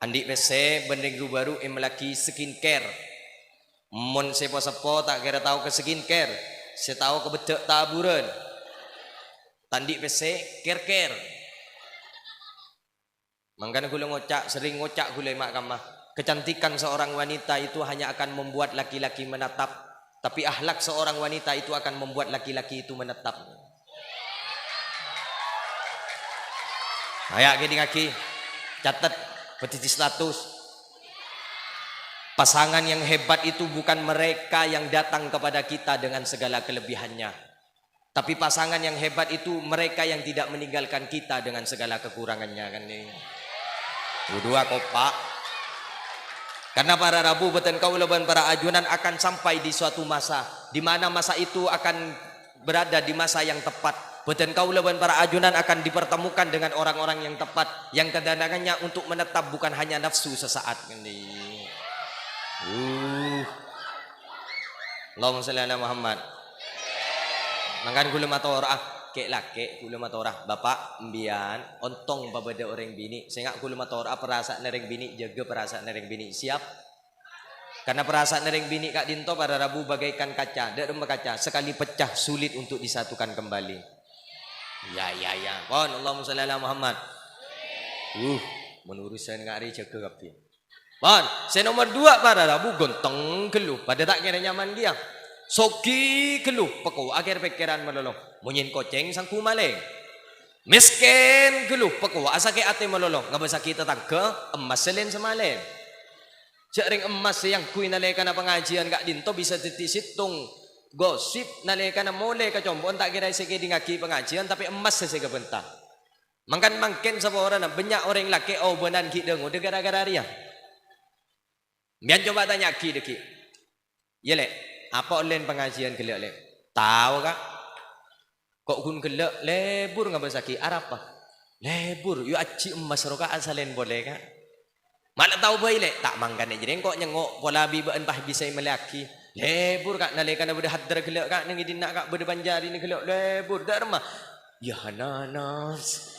Andi PC bendeng baru laki skincare. Mun sepo-sepo tak kira tahu ke skincare, saya tahu ke bedek taburan. Tandi PC care. Mangkana gula sering ngocak gula mak kamah. Kecantikan seorang wanita itu hanya akan membuat laki-laki menatap, tapi akhlak seorang wanita itu akan membuat laki-laki itu menetap. Ayak gini kaki, catat petisi status. Pasangan yang hebat itu bukan mereka yang datang kepada kita dengan segala kelebihannya. Tapi pasangan yang hebat itu mereka yang tidak meninggalkan kita dengan segala kekurangannya kan nih. Dua kopak. Karena para rabu beten kaulaban para ajunan akan sampai di suatu masa di mana masa itu akan berada di masa yang tepat. Beten kau leban para ajunan akan dipertemukan dengan orang-orang yang tepat, yang kedatangannya untuk menetap bukan hanya nafsu sesaat. Allahumma shalli ala Muhammad. Mangkan kula matur kek lake kula matur bapak mbian ontong babada orang bini sehingga kula matur perasaan nereng bini jaga perasaan nereng bini siap. Karena perasaan nereng bini kak dinto pada Rabu bagaikan kaca, dak remah kaca sekali pecah sulit untuk disatukan kembali. Ya. Pon Allahumma shalli ala Muhammad. Menurut saya ngari jaga kapi. Pon, saya nomor 2 pada Rabu gonteng keluh, pada tak kira nyaman dia. Soki keluh, peko akhir pikiran meloloh. Munyin koceng sangku maleng. Miskin keluh, peko asake ate meloloh. Ngabasa kita tangke emas selen semalen. Jaring emas yang kui nalekan pengajian gak dinto bisa ditisitung gosip nalekan mole kacombon tak kira segi ngaki pengajian tapi emas sesega bentah. Mangkin sama orang banyak orang laki benan ki dengo de gara-gara dia. Biar coba tanya ki deki. Ya lek, apa online pengajian gelek lek? Tahu kak? Kok kun gelek lebur ngabasa ki Arab apa? Lebur, yu aci emas roka asalen boleh kak? Malah tahu bayi lek tak mangkan jadi kok nyengok pola bibaan pah bisa melaki. Lebur kak nalekan berde hadar gelak kak nang idin nak kak berde banjari ni gelak lebur dak remah. Ya nanas.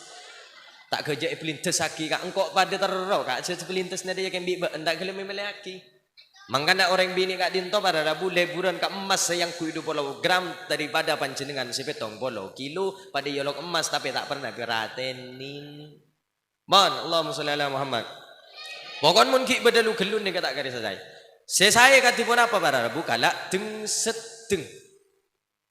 Tak kerja pelintas aki kak engkau pada terro kak sepelintas nade yang biba ndak gelem melaki. Mangkana orang bini kak dinto pada Rabu leburan kak emas sayang kuidu polo gram daripada panjenengan sepetong polo kilo pada yolok emas tapi tak pernah geratenin. Mon Allahumma shalli ala Muhammad. Pokon mun ki bedalu gelun ni kata garis saya. Saya katipun apa para Rabu kala deng seteng.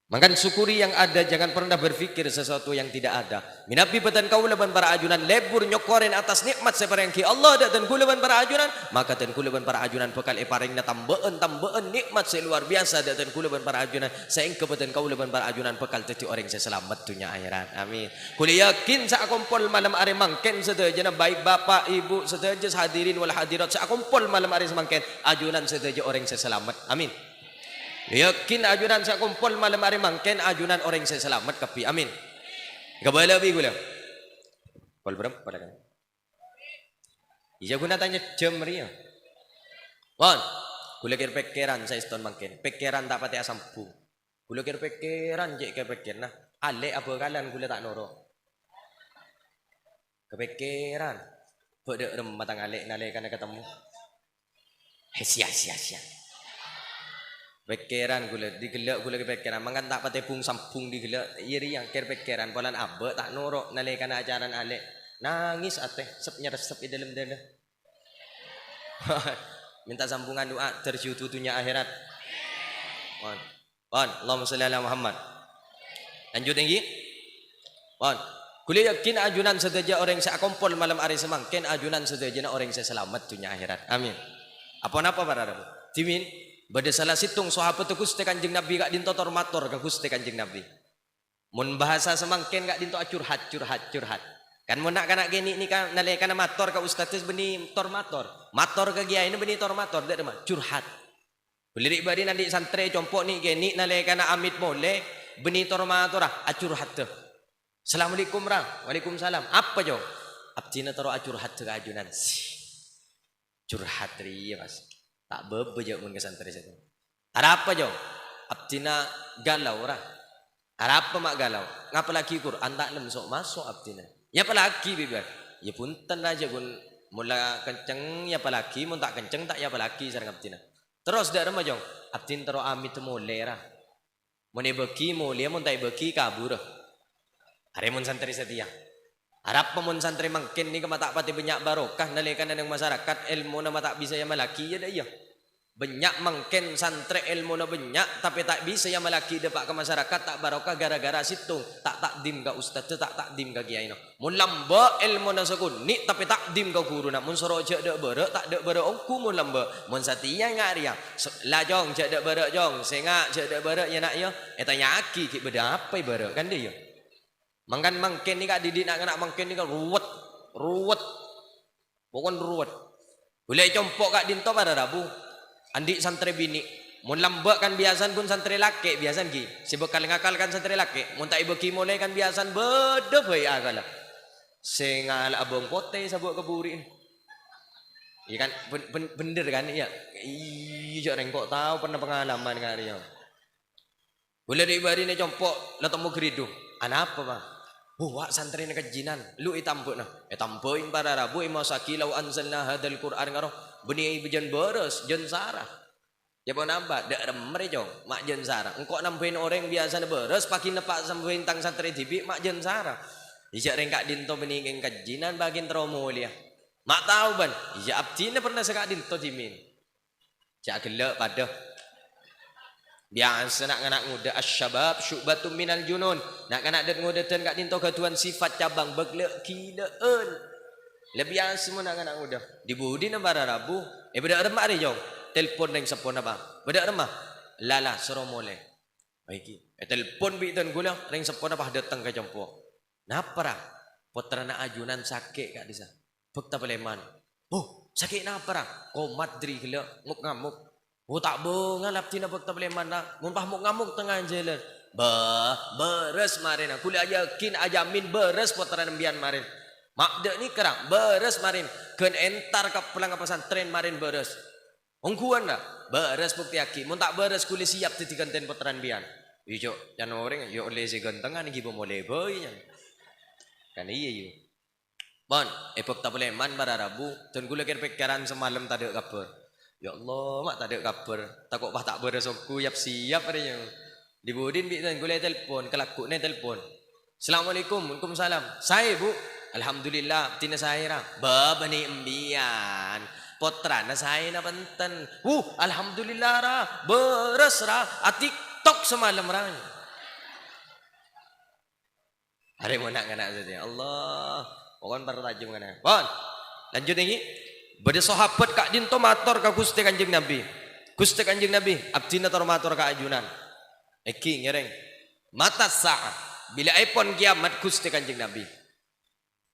Mangkan syukuri yang ada, jangan pernah berpikir sesuatu yang tidak ada. Minapi betan kau leban para ajunan lebur nyokoren atas nikmat separeng ki Allah dan kuleban para ajunan, maka dan kuleban para ajunan bekal eparengna tambeen nikmat seluar biasa dan kuleban para ajunan sehingga betan kau leban para ajunan bekal teti orang seselamat dunia akhirat. Amin. Kuli yakin sa kumpul malam are mangken sedaja baik bapak ibu sedaja hadirin wal hadirat sa kumpul malam are semangken ajunan sedaja orang seselamat. Amin. Yakin ajunan saya kumpul malam hari mangken ajunan orang saya selamat kapi amin. Gabala bi gula. Pol berapa pada kan? Iya guna tanya jam ria. Wan, gula kir pekeran saya ston mangken. Pekeran tak pati asampu. Gula kir pekeran je kir pekeran nah. Ale apa kalan gula tak noro. Kepekeran. Bode rem matang ale nale kana ketemu. Sia. Pekeran gula digelak gula pekeran mangkan tak pate pung sampung digelak iri yang ker pekeran polan abe tak norok nalekan ajaran alek nangis ate sep nyeresep di dalam dada minta sambungan doa terjutu dunia akhirat. Pon Allahumma shalli ala Muhammad. Lanjut lagi pon kuliah yakin ajunan sedaja orang saya kumpul malam hari semangkin ajunan sedaja orang saya selamat dunia akhirat amin. Apa para Rabu timin bade salah situng sahabat Gusti Kanjeng Nabi kak dinto tormator ka Gusti Kanjeng Nabi. Mun bahasa semangken kak dinto curhat. Kan mun nak kana geni ni kan nalekana mator ka ustaz beni tormator. Mator ka giai ni beni tormator dak mah curhat. Belirik bari nanti santre compok ni geni nalekana amit mole beni tormator curhat teh. Assalamualaikum Waalaikumsalam. Apa jo? Abdina taro curhat ke ajunan. Curhat ri Mas. Tak bebejak mun ke santri situ. Ada apa jauh? Abdina galau ora. Ada apa mak galau? Ngapa lagi Quran tak lem sok masuk abdina. Ya apa lagi bibir? Ya punten aja pun mula kenceng ya apa lagi mun tak kenceng tak ya apa lagi sareng abdina. Terus dak rema jong. Abdin tero amit mole ra. Mun beki mole mun tak beki kabur. Are mun santri setia. Harap pemun santri mangkin ni kemata pati banyak barokah nalekan nang masyarakat ilmu na mata bisa ya malaki ya dah ya. Banyak mangkin santri ilmu na banyak tapi tak bisa ya malaki depak ke masyarakat tak barokah gara-gara situ tak takdim ka ustaz tak takdim ka kiai no. Mun lamba ilmu na sakuni tapi takdim ka guru na mun soro je dak berek tak dak berek ongku mun lamba mun satia ngaria la jong je dak berek jong sengak je dak berek ya nak ya tanya aki ki beda apa berek kan dia ya. Mangkan mangken ni kak didik nak mangken ni kan ruwet. Pokon ruwet. Boleh compok kak dinto pada Rabu. Andik santri bini. Mun lambak kan biasan pun santri laki biasan ki. Si bekal ngakal kan santri laki. Mun tak ibu kimoleh kan biasan bede bae akal. Sengal abang pote sabuk keburin. Iya kan bener kan iya. Iya orang kok tahu pernah pengalaman kali ya. Boleh diibari ni compok la temu geridu. Ana apa bang? Wak santri ni kejinan. Lu itampo nah. Tampoin para rabu imasaki lau anzalna hadal Quran ngaro. Beni bejan beres jen sarah. Ya pun nambah, dak remer jong, mak jen sarah. Engkau nambahin orang biasa beres, pakai nepak sampai tang santri tibi, mak jen sarah. Ijak rengkak dinto beningeng kajinan bagian trauma dia. Mak tahu ban, ijak abdina pernah sekak dinto timin. Jak gelak pada. Biasa nak anak muda asyabab syubatum minal junun. Nak anak det muda ten kak dinto ketuan sifat cabang beglek kileun. Lebih biasa mun nak anak muda. Dibudi nambara rabu, bedak remak dia jong. Telepon yang sepon apa? Bedak remah. Lala suruh mulai. Baiki. Telepon bi dan gula ring sepon apa datang ke jompo. Napa ra? Putra na ajunan sakit kak disa. Bukta peleman. Oh, sakit napa ra? Komat dri gila nguk ngamuk. Oh tak bengal lapti na bukta peleman na. Mun pah muk ngamuk tengah jalan. Beres marin aku yakin ajamin beres putra nembian marin. Mak dek ni kerang beres marin. Ken entar ke pelang pesantren marin beres. Ongkuan dah beres bukti aki. Mun tak beres kulit siap titikan ten putran bian. Ijo jangan orang yo oleh si gentengan ni gibo moleh boy nya. Kan iya yo. Bon, epok tak boleh man bara rabu. Tun gula pikiran semalam tak ada kabar. Ya Allah, mak tak ada kabar. Takut bah tak beres aku siap adanya. Dibudin bi tun gula telefon, kelakuk ni telefon. Assalamualaikum, waalaikumsalam. Saya bu, alhamdulillah, tina saya ra. Bani embian. Potra na saya na pantan. Alhamdulillah ra. Beres ra. TikTok semalam ra. Hari mo nak saja. Allah. Pokon baru tajam kana. Pon. Lanjut lagi. Bade sahabat kak dinto matur ka Gusti Kanjeng Nabi. Gusti Kanjeng Nabi abdina tor matur ka ajunan. Eki ngereng. Mata saat bila ipon kiamat Gusti Kanjeng Nabi.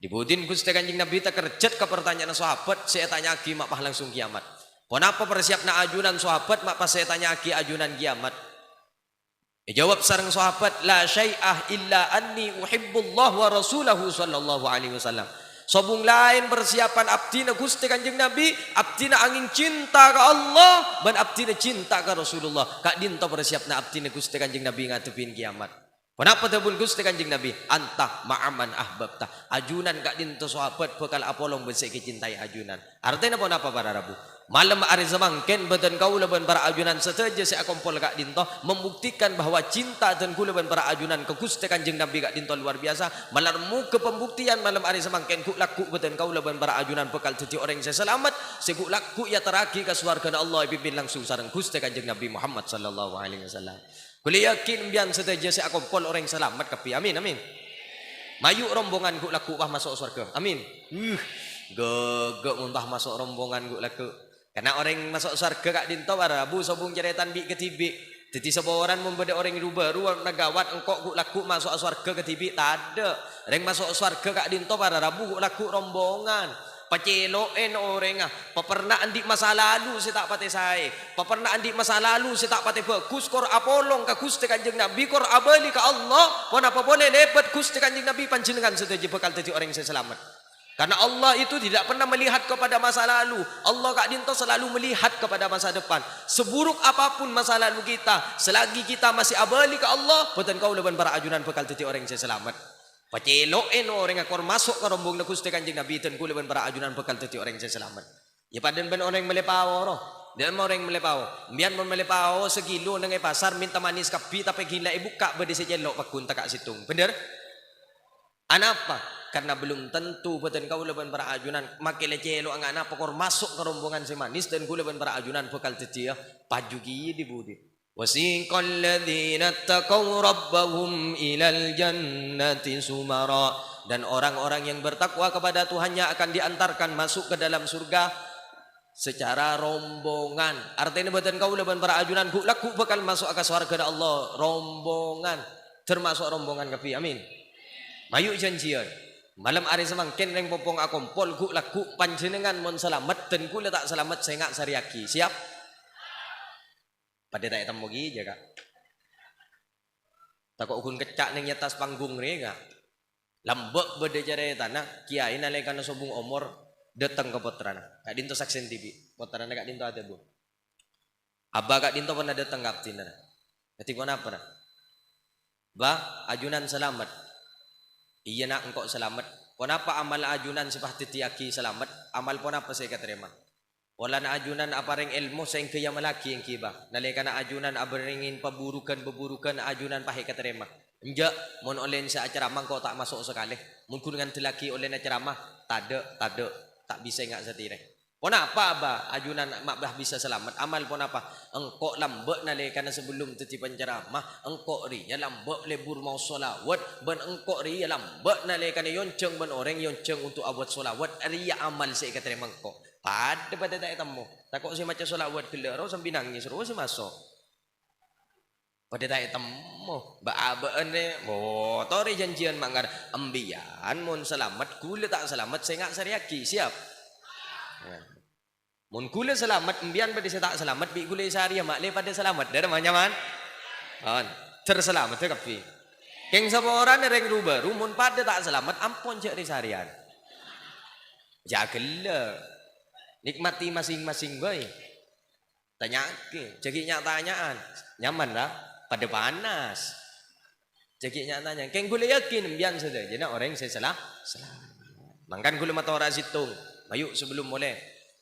Dibudin Gusti Kanjeng Nabi tak kerjet ke pertanyaan sahabat, saya tanya lagi mak pah langsung kiamat. Kenapa persiapna ajunan sahabat mak pas saya tanya lagi ajunan kiamat? Jawab sareng sahabat, la syai'ah illa anni uhibbullah wa rasulahu sallallahu alaihi wasallam. Sobung lain persiapan abdina Gusti Kanjeng Nabi, abdina angin cinta ke Allah, dan abdina cinta ke Rasulullah. Kak dinto persiapna abdina Gusti Kanjeng Nabi ngatepin kiamat. Kenapa tabun Gusti Kanjeng Nabi? Antah ma'aman ahbabta. Ajunan kak dinto sahabat bekal apolong besek cintai ajunan. Artinya apa para rabu? Malam hari semangken beten kau leban para ajunan seteja saya kompol kak dinto membuktikan bahwa cinta dan kau leban para ajunan ke Gusti Kanjeng Nabi kak dinto luar biasa. Malarmu ke pembuktian malam hari semangken ku laku beten kau leban para ajunan bekal tuti orang saya selamat. Segu laku ya teraki ke surga Allah pimpin langsung sareng Gusti Kanjeng Nabi Muhammad sallallahu alaihi wasallam. Kuliah yakin biang seteja saya kompol orang selamat kapi. Amin amin. Mayu rombongan ku laku pah masuk surga. Amin. Gegek muntah masuk rombongan ku laku. Karena orang masuk surga kak dinto para rabu sobung ceretan bi ketibi. Jadi sebuah membeda orang baru nagawat engkok ku laku masuk surga ketibi tak ada. Orang masuk surga kak dinto para rabu ku laku rombongan. Paceloen orang pernah andik masa lalu saya tak pate saya. Pernah andik masa lalu saya tak pate bagus kor apolong ka Gusti Kanjeng Nabi kor abali ka Allah. Pon apa boleh lebat Gusti Kanjeng Nabi panjenengan setuju bakal jadi orang yang selamat. Karena Allah itu tidak pernah melihat kepada masa lalu. Allah kak dinto selalu melihat kepada masa depan. Seburuk apapun masa lalu kita, selagi kita masih abali ke Allah, betul kau leban para ajunan bakal jadi orang yang selamat. Paceloen orang yang masuk ke rombong Gusti Kanjeng Nabi dan ku leban para ajunan bakal jadi orang yang selamat. Ya padan ben orang yang melepaw roh. Dan orang yang melepaw. Biar mau melepaw segilo nang pasar minta manis kapi tapi gila buka bede sejelok pakunta kak situng. Bener? Anapa? Karena belum tentu betul kau leban para ajunan makile celo ang anak pokor masuk ke rombongan si manis dan ku leban para ajunan bakal jadi pajugi di budi. Wasiqal ladzina taqaw rabbahum ilal jannati sumara, dan orang-orang yang bertakwa kepada Tuhannya akan diantarkan masuk ke dalam surga secara rombongan. Artinya betul kau leban para ajunan ku laku bakal masuk ke surga Allah rombongan, termasuk rombongan kapi. Amin. Mayu janjian. Malam hari semangkin reng popong akompol ku laku panjenengan mon selamat dan ku tak selamat saya ngak sariaki. Siap? Pada tak temu gi jaga. Takut kun kecak ning atas panggung ni ga. Lambek bede jare tanah kiai nalekana sobung umur datang ke putrana. Kak dinto saksen TV. Putrana kak dinto ada bu. Abah kak dinto pernah datang kak tina. Ketika apa na? Ba ajunan selamat. Iya nak engkau selamat. Kenapa amal ajunan seperti tiaki selamat? Amal pun apa saya terima? Wala na ajunan aparing ilmu sa kaya malaki yang kiba. Nalika na ajunan abaringin beburukan ajunan pahe katerema. Enja mon olen sa ceramah kau tak masuk sekali. Mun kungan telaki olen ceramah tak bisa enggak satire. Pon apa ba ajunan mak bah bisa selamat amal pon apa? Engkau lambek nalika na sebelum teti penceramah engkau ri ya lambek lebur mau solawat ben engkau ri ya lambek nalika na yonceng ben orang yonceng untuk abot solawat ri ya amal sa katerema engkau. Pada tak temu. Takut si macam solawat kelero sambil nangis terus masuk. Pada tak temu. Ba-abaan ni. Oh, tori janjian manggar ambian mun selamat kula tak selamat saya ngak sariaki siap. Mun kula selamat ambian pada saya tak selamat bi kula sari mak le pada selamat dah namanya man. On terselamat tu kapi. Keng sapa orang reng ruba rumun pada tak selamat ampun cek di sarian. Jagela. Nikmati masing-masing boy. Tanya ke, cekiknya tanyaan. Nyaman lah, pada panas. Cekiknya tanya, keng gula yakin bian saja. Jadi orang saya salah. Mangkan gula mata orang situng. Ayo sebelum mulai,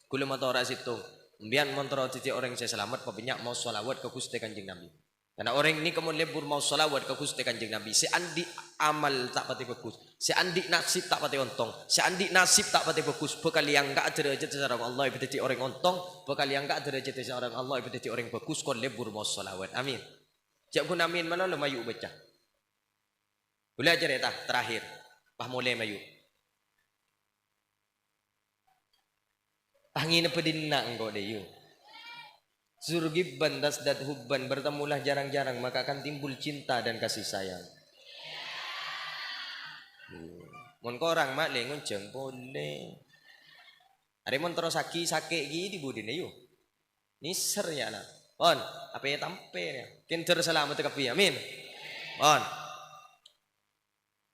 gula mata orang situng. Bian montro titi orang saya selamat. Pabanyak mau salawat ke Gusti Kanjeng Nabi. Karena orang ini kemun lebur mau salawat ke Gusti Kanjeng Nabi. Si andi amal tak pati bagus. Si andi nasib tak pati ontong. Si andi nasib tak pati bagus. Bekal yang enggak derajat seorang Allah ibadati orang ontong. Bekal yang enggak derajat seorang Allah ibadati orang bagus. Kon lebur mau salawat. Amin. Cak pun amin mana lo mayu baca. Boleh aja reta terakhir. Pah mulai mayu. Angin pedina engkau deh yuk. Surgibban dasdat hubban bertemulah jarang-jarang maka akan timbul cinta dan kasih sayang. Mun korang mak le ngunceng boleh. Are mon terus sake gi di budine yo. Niser ya lah. On, apa ya tampe ya. Ken terselamat kapi amin. On.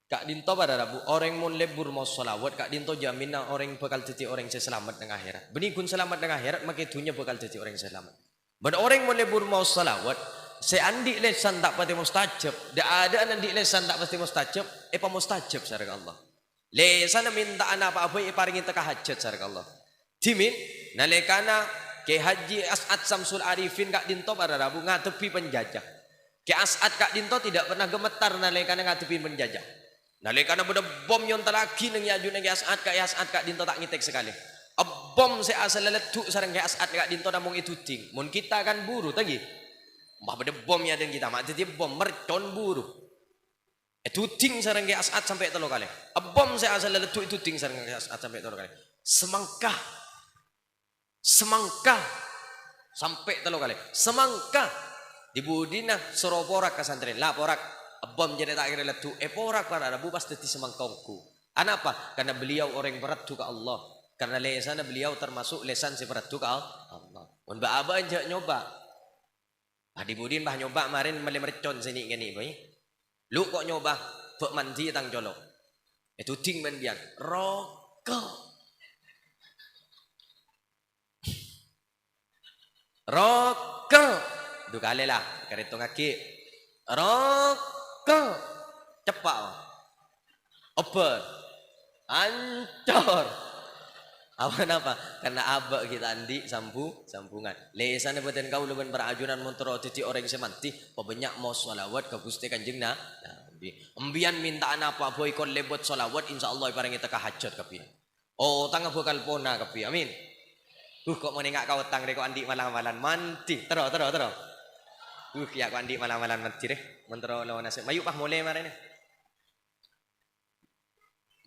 Kak dinto pada rabu orang mun lebur mau solawat kak dinto jamin orang bakal jadi orang selamat dengan akhirat. Benih kun selamat dengan akhirat maka dunia bakal jadi orang selamat. Ben orang mau lebur mau salawat, seandi lesan tak pasti mustajab. Dah ada nanti lesan tak pasti mustajab, apa mustajab sareng Allah. Lesan minta apa apa paringi teka hajat sareng Allah. Timin nalekana ke haji As'ad Samsul Arifin kak dinto pada rabu ngatepi penjajah. Ke As'ad kak dinto tidak pernah gemetar nalekana ngatepi penjajah. Nalekana beda bom yon lagi nang yaju nang As'ad kak dinto tak ngitek sekali. Bom saya asal letuk sareng ke As'ad kak dinto namung itu ting. Mun kita kan buru tadi. Mbah beda bom ya dan kita mak jadi bom mercon buru. Itu ting sareng ke As'ad sampai 3 kali. Bom saya asal letuk itu ting sareng ke As'ad sampai 3 kali. Semangka sampai 3 kali. Semangka di budina soroporak kasantren lah porak. Bom jadi tak kira letuk. Porak para Rabu pas deti semangkongku. Kenapa? Karena beliau orang berat ke Allah. Karena lesan beliau termasuk lesan si berat ke Allah. Mun ba aba aja nyoba. Adi budin bah nyoba kemarin mele mercon sini gini boy. Lu kok nyoba pek mandi tang jolok. Itu ting men bian. Rokok. Dua kali lah. Karetung kaki. Rokok. Cepat. Open. Ancor. Apa? Karena abak kita andi sambungan. Lesan badan kau leban berajunan montro titi orang semanti. Pabanyak mau solawat ke Gusti Kanjeng Nabi. Embian mintaan apa boy kon lebot solawat insyaallah paringi teka hajat kapi. Oh tangga bakal pona kapi. Amin. Kok mau nengak kau tang reko andi malam-malam manti. Tero. Ya kau andi malam-malam manti deh. Montro lawan nasib. Mayu pah mulai marene.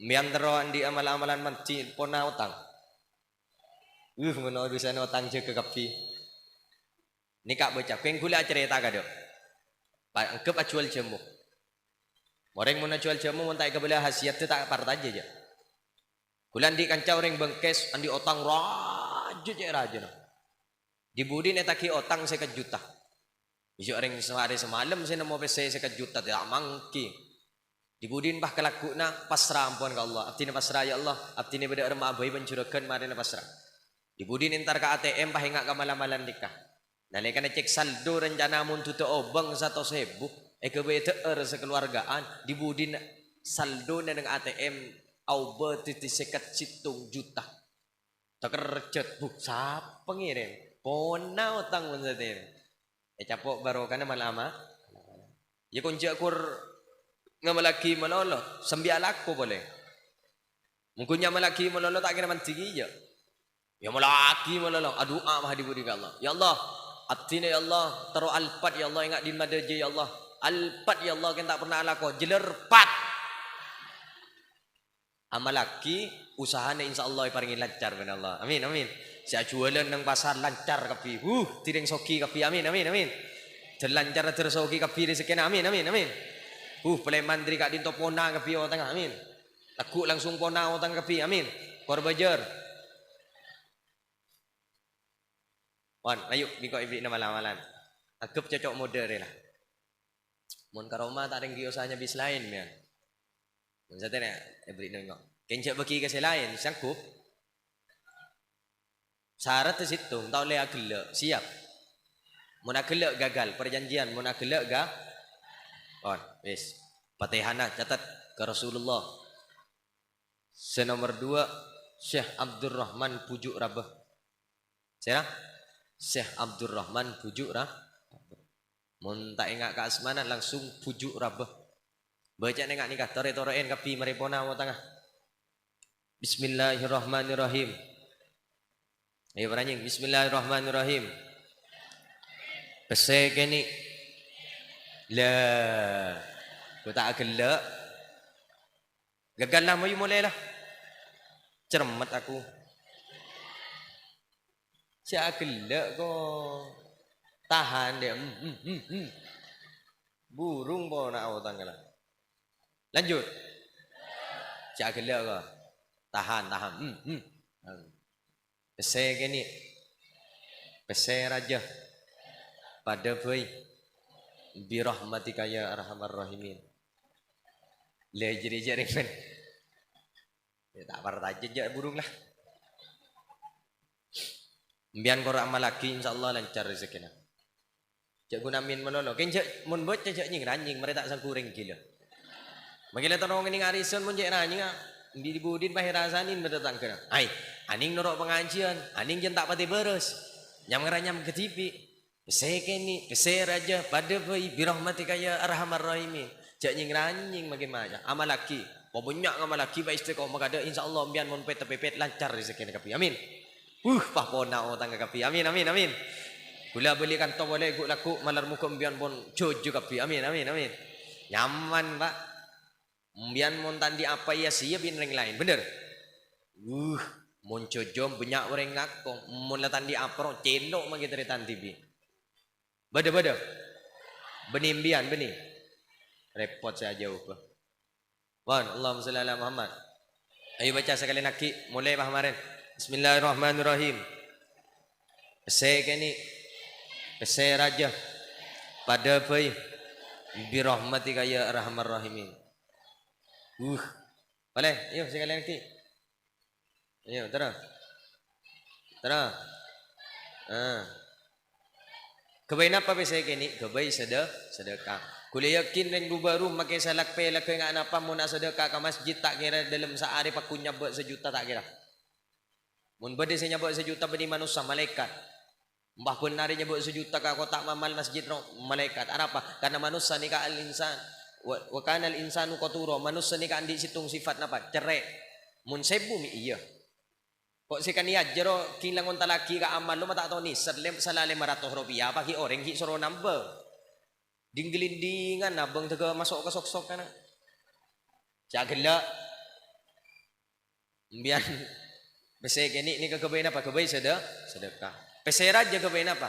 Miantero andi amalan-amalan manti pona utang. Menurut bisa notang je ke kapi. Ni kak baca. Keng gula cerita kado. Angkep acual jamu. Orang mau acual jamu montai kebelah hasiat tu tak part aja je. Gula andi kanca orang bengkes andi otang raja. Di budi netaki otang 1 juta. Isu orang sehari semalam saya nemu PC sekejuta tidak mangki. Dibudin bah kelakuna pasrah ampun ke Allah. Abdi pasrah ya Allah. Abdi ni beda remah abai pencurakan marina pasrah. Dibudin entar ke ATM bah hingga ke malam-malam nikah. Nalika cek saldo rencana mun tutu obang 1.000. Kebete sekeluargaan dibudin saldo nang ATM au betiti seket situng juta. Terkerjet bu siapa ngirim? Pona utang pun satin. Capok baru kana malama. Ya kunci akur ngamalaki malolo. Sambial aku boleh. Mungkin malaki malolo tak kira mantigi ya. Ya malaki malolo. Doa mah dibudi ke Allah. Ya Allah, atina ya Allah, taruh alpat ya Allah ingat di madaji ya Allah. Alpat ya Allah kan tak pernah alako. Jelerpat. Amalaki usahanya insyaallah paringin lancar ben Allah. Amin amin. Sia jualan nang pasar lancar kapi. Tideng soki kapi. Amin amin amin. Terlancar tersoki kapi rezeki amin amin amin. Pelai mandri kak dinto pona kapi o tengah amin. Takut langsung pona o tengah kapi amin. Korbajer. Wan, ayo biko ibrik nama lamalan. Agep cocok mode lah. Mun karoma tak ada usahanya bis lain ya. Mun satene ibrik nengok. Kencak bagi ke lain sanggup. Syarat di situ, tak boleh agelak, siap. Mun agelak gagal perjanjian, mun agelak ga. On, wis. Fatihana catat ke Rasulullah. Senomor 2 Syekh Abdurrahman Pujuk Rabah. Saya Syekh Abdurrahman Pujuk Rabah. Mun tak ingat ke asmana langsung Pujuk Rabah. Baca nengak nikah tore-toreen kapi maripona wa tengah. Bismillahirrahmanirrahim. Ayo beranjing. Bismillahirrahmanirrahim. Pesek ni. Lah. Kau tak gelak. Gagal lah mayu mulai lah. Cermat aku. Siapa gelak kau. Tahan dia. Burung pun nak awak tanggal. Lanjut. Siapa gelak kau. Tahan. Pesek ni. Pesek raja. Pada bayi. Birahmatika ya arhamar rahimin. Lejeri-jeri kan. Ya tak parah aja je burung lah. Mbian kau amal lagi insyaallah lancar rezekina. Cak guna min menolong. Kenjak mun bot cak nying ranjing mereka tak sangkuring gila. Magila tanong ning arison mun cak ranjing ah. Di budin bahir rasanin berdatang kena. Ai, aning norok pengajian, aning jen tak pati beres. Nyam ngeranyam ke TV. Sekeni, keseraja pada bayi birahmatika ya arhamar rahimin. Jak nying ranjing makin macam. Amal laki, banyak amal laki baik istiqomah kada insyaallah bian mun pepet lancar rezeki kapi. Amin. Pah pona o tangga kapi. Amin amin amin. Gula beli kantong boleh guk laku malar muka bian pun jojo kapi. Amin amin amin. Nyaman pak. Mbian mon tandi apa ya siap bin ring lain bener. Mon cojom banyak orang ngakong. Mon la tandi apa celok magi dari tanti bi. Bada benih mbian benih. Repot saya jauh bah. Wan Allahumma shalli ala Muhammad. Ayo baca sekali lagi mulai bah kemarin. Bismillahirrahmanirrahim. Sekeni Pesek raja pada bayi birahmatika ya arhamar rahimin. Boleh? Yuk sekali lagi. Ayo, terus. Kebaik apa pesek ini? Kebaik sedekah. Kuliah yakin dan baru makin salak pelak ke ngak napa mun sedekah ke masjid tak kira dalam sehari pak nyabot 1 juta tak kira. Mun bade saya nyabot 1 juta bani manusia malaikat. Mbah pun nari nyabot 1 juta ka kotak mamal masjid no malaikat. Apa? Karena manusia ni ka al-insan. Wa kana al-insanu qaturo. Manusia ni ka andi situng sifat napa? Cerek. Mun 1000 mi iya. Kok si kaniya jero kilangon talaki ka amal lo mata to ni salem salale 500 rupiah pagi orang hi soro number. Dinggelindingan abang tega masuk ke sok-sok kana. Jagela. Mbian pesek ini kebaik apa? Kebaik sedekah. Pesek raja kebaik apa?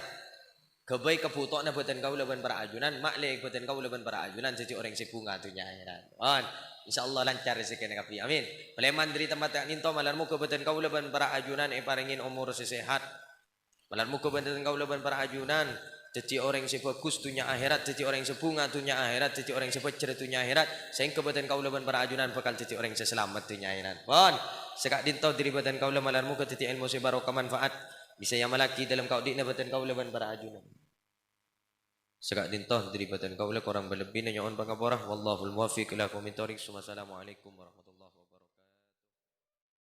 Kebaik keputok na beten kau leban para ajunan, maklek beten kau leban para ajunan jadi orang sepunga tu nyahiran. On, insyaallah lancar rezeki nak kapi. Amin. Peleman dari tempat yang ninto malarmu ke beten kau leban para ajunan paringin umur sesehat. Malarmu ke beten kau leban para ajunan Jadi orang yang bagus dunia akhirat, jadi orang yang sebunga dunia akhirat, jadi orang yang sebecer dunia akhirat. Sehingga badan kaula ban para ajunan bakal jadi orang yang selamat dunia akhirat. Pon, sekak dinto diri badan kaula malarmu ke titik ilmu sebarokah manfaat. Bisa yang malaki dalam kau dikna badan kaula ban para ajunan. Sekak dinto diri badan kaula korang berlebih na nyaon pangaporah. Wallahul muwaffiq ila qawmit thoriq. Wassalamualaikum warahmatullahi wabarakatuh.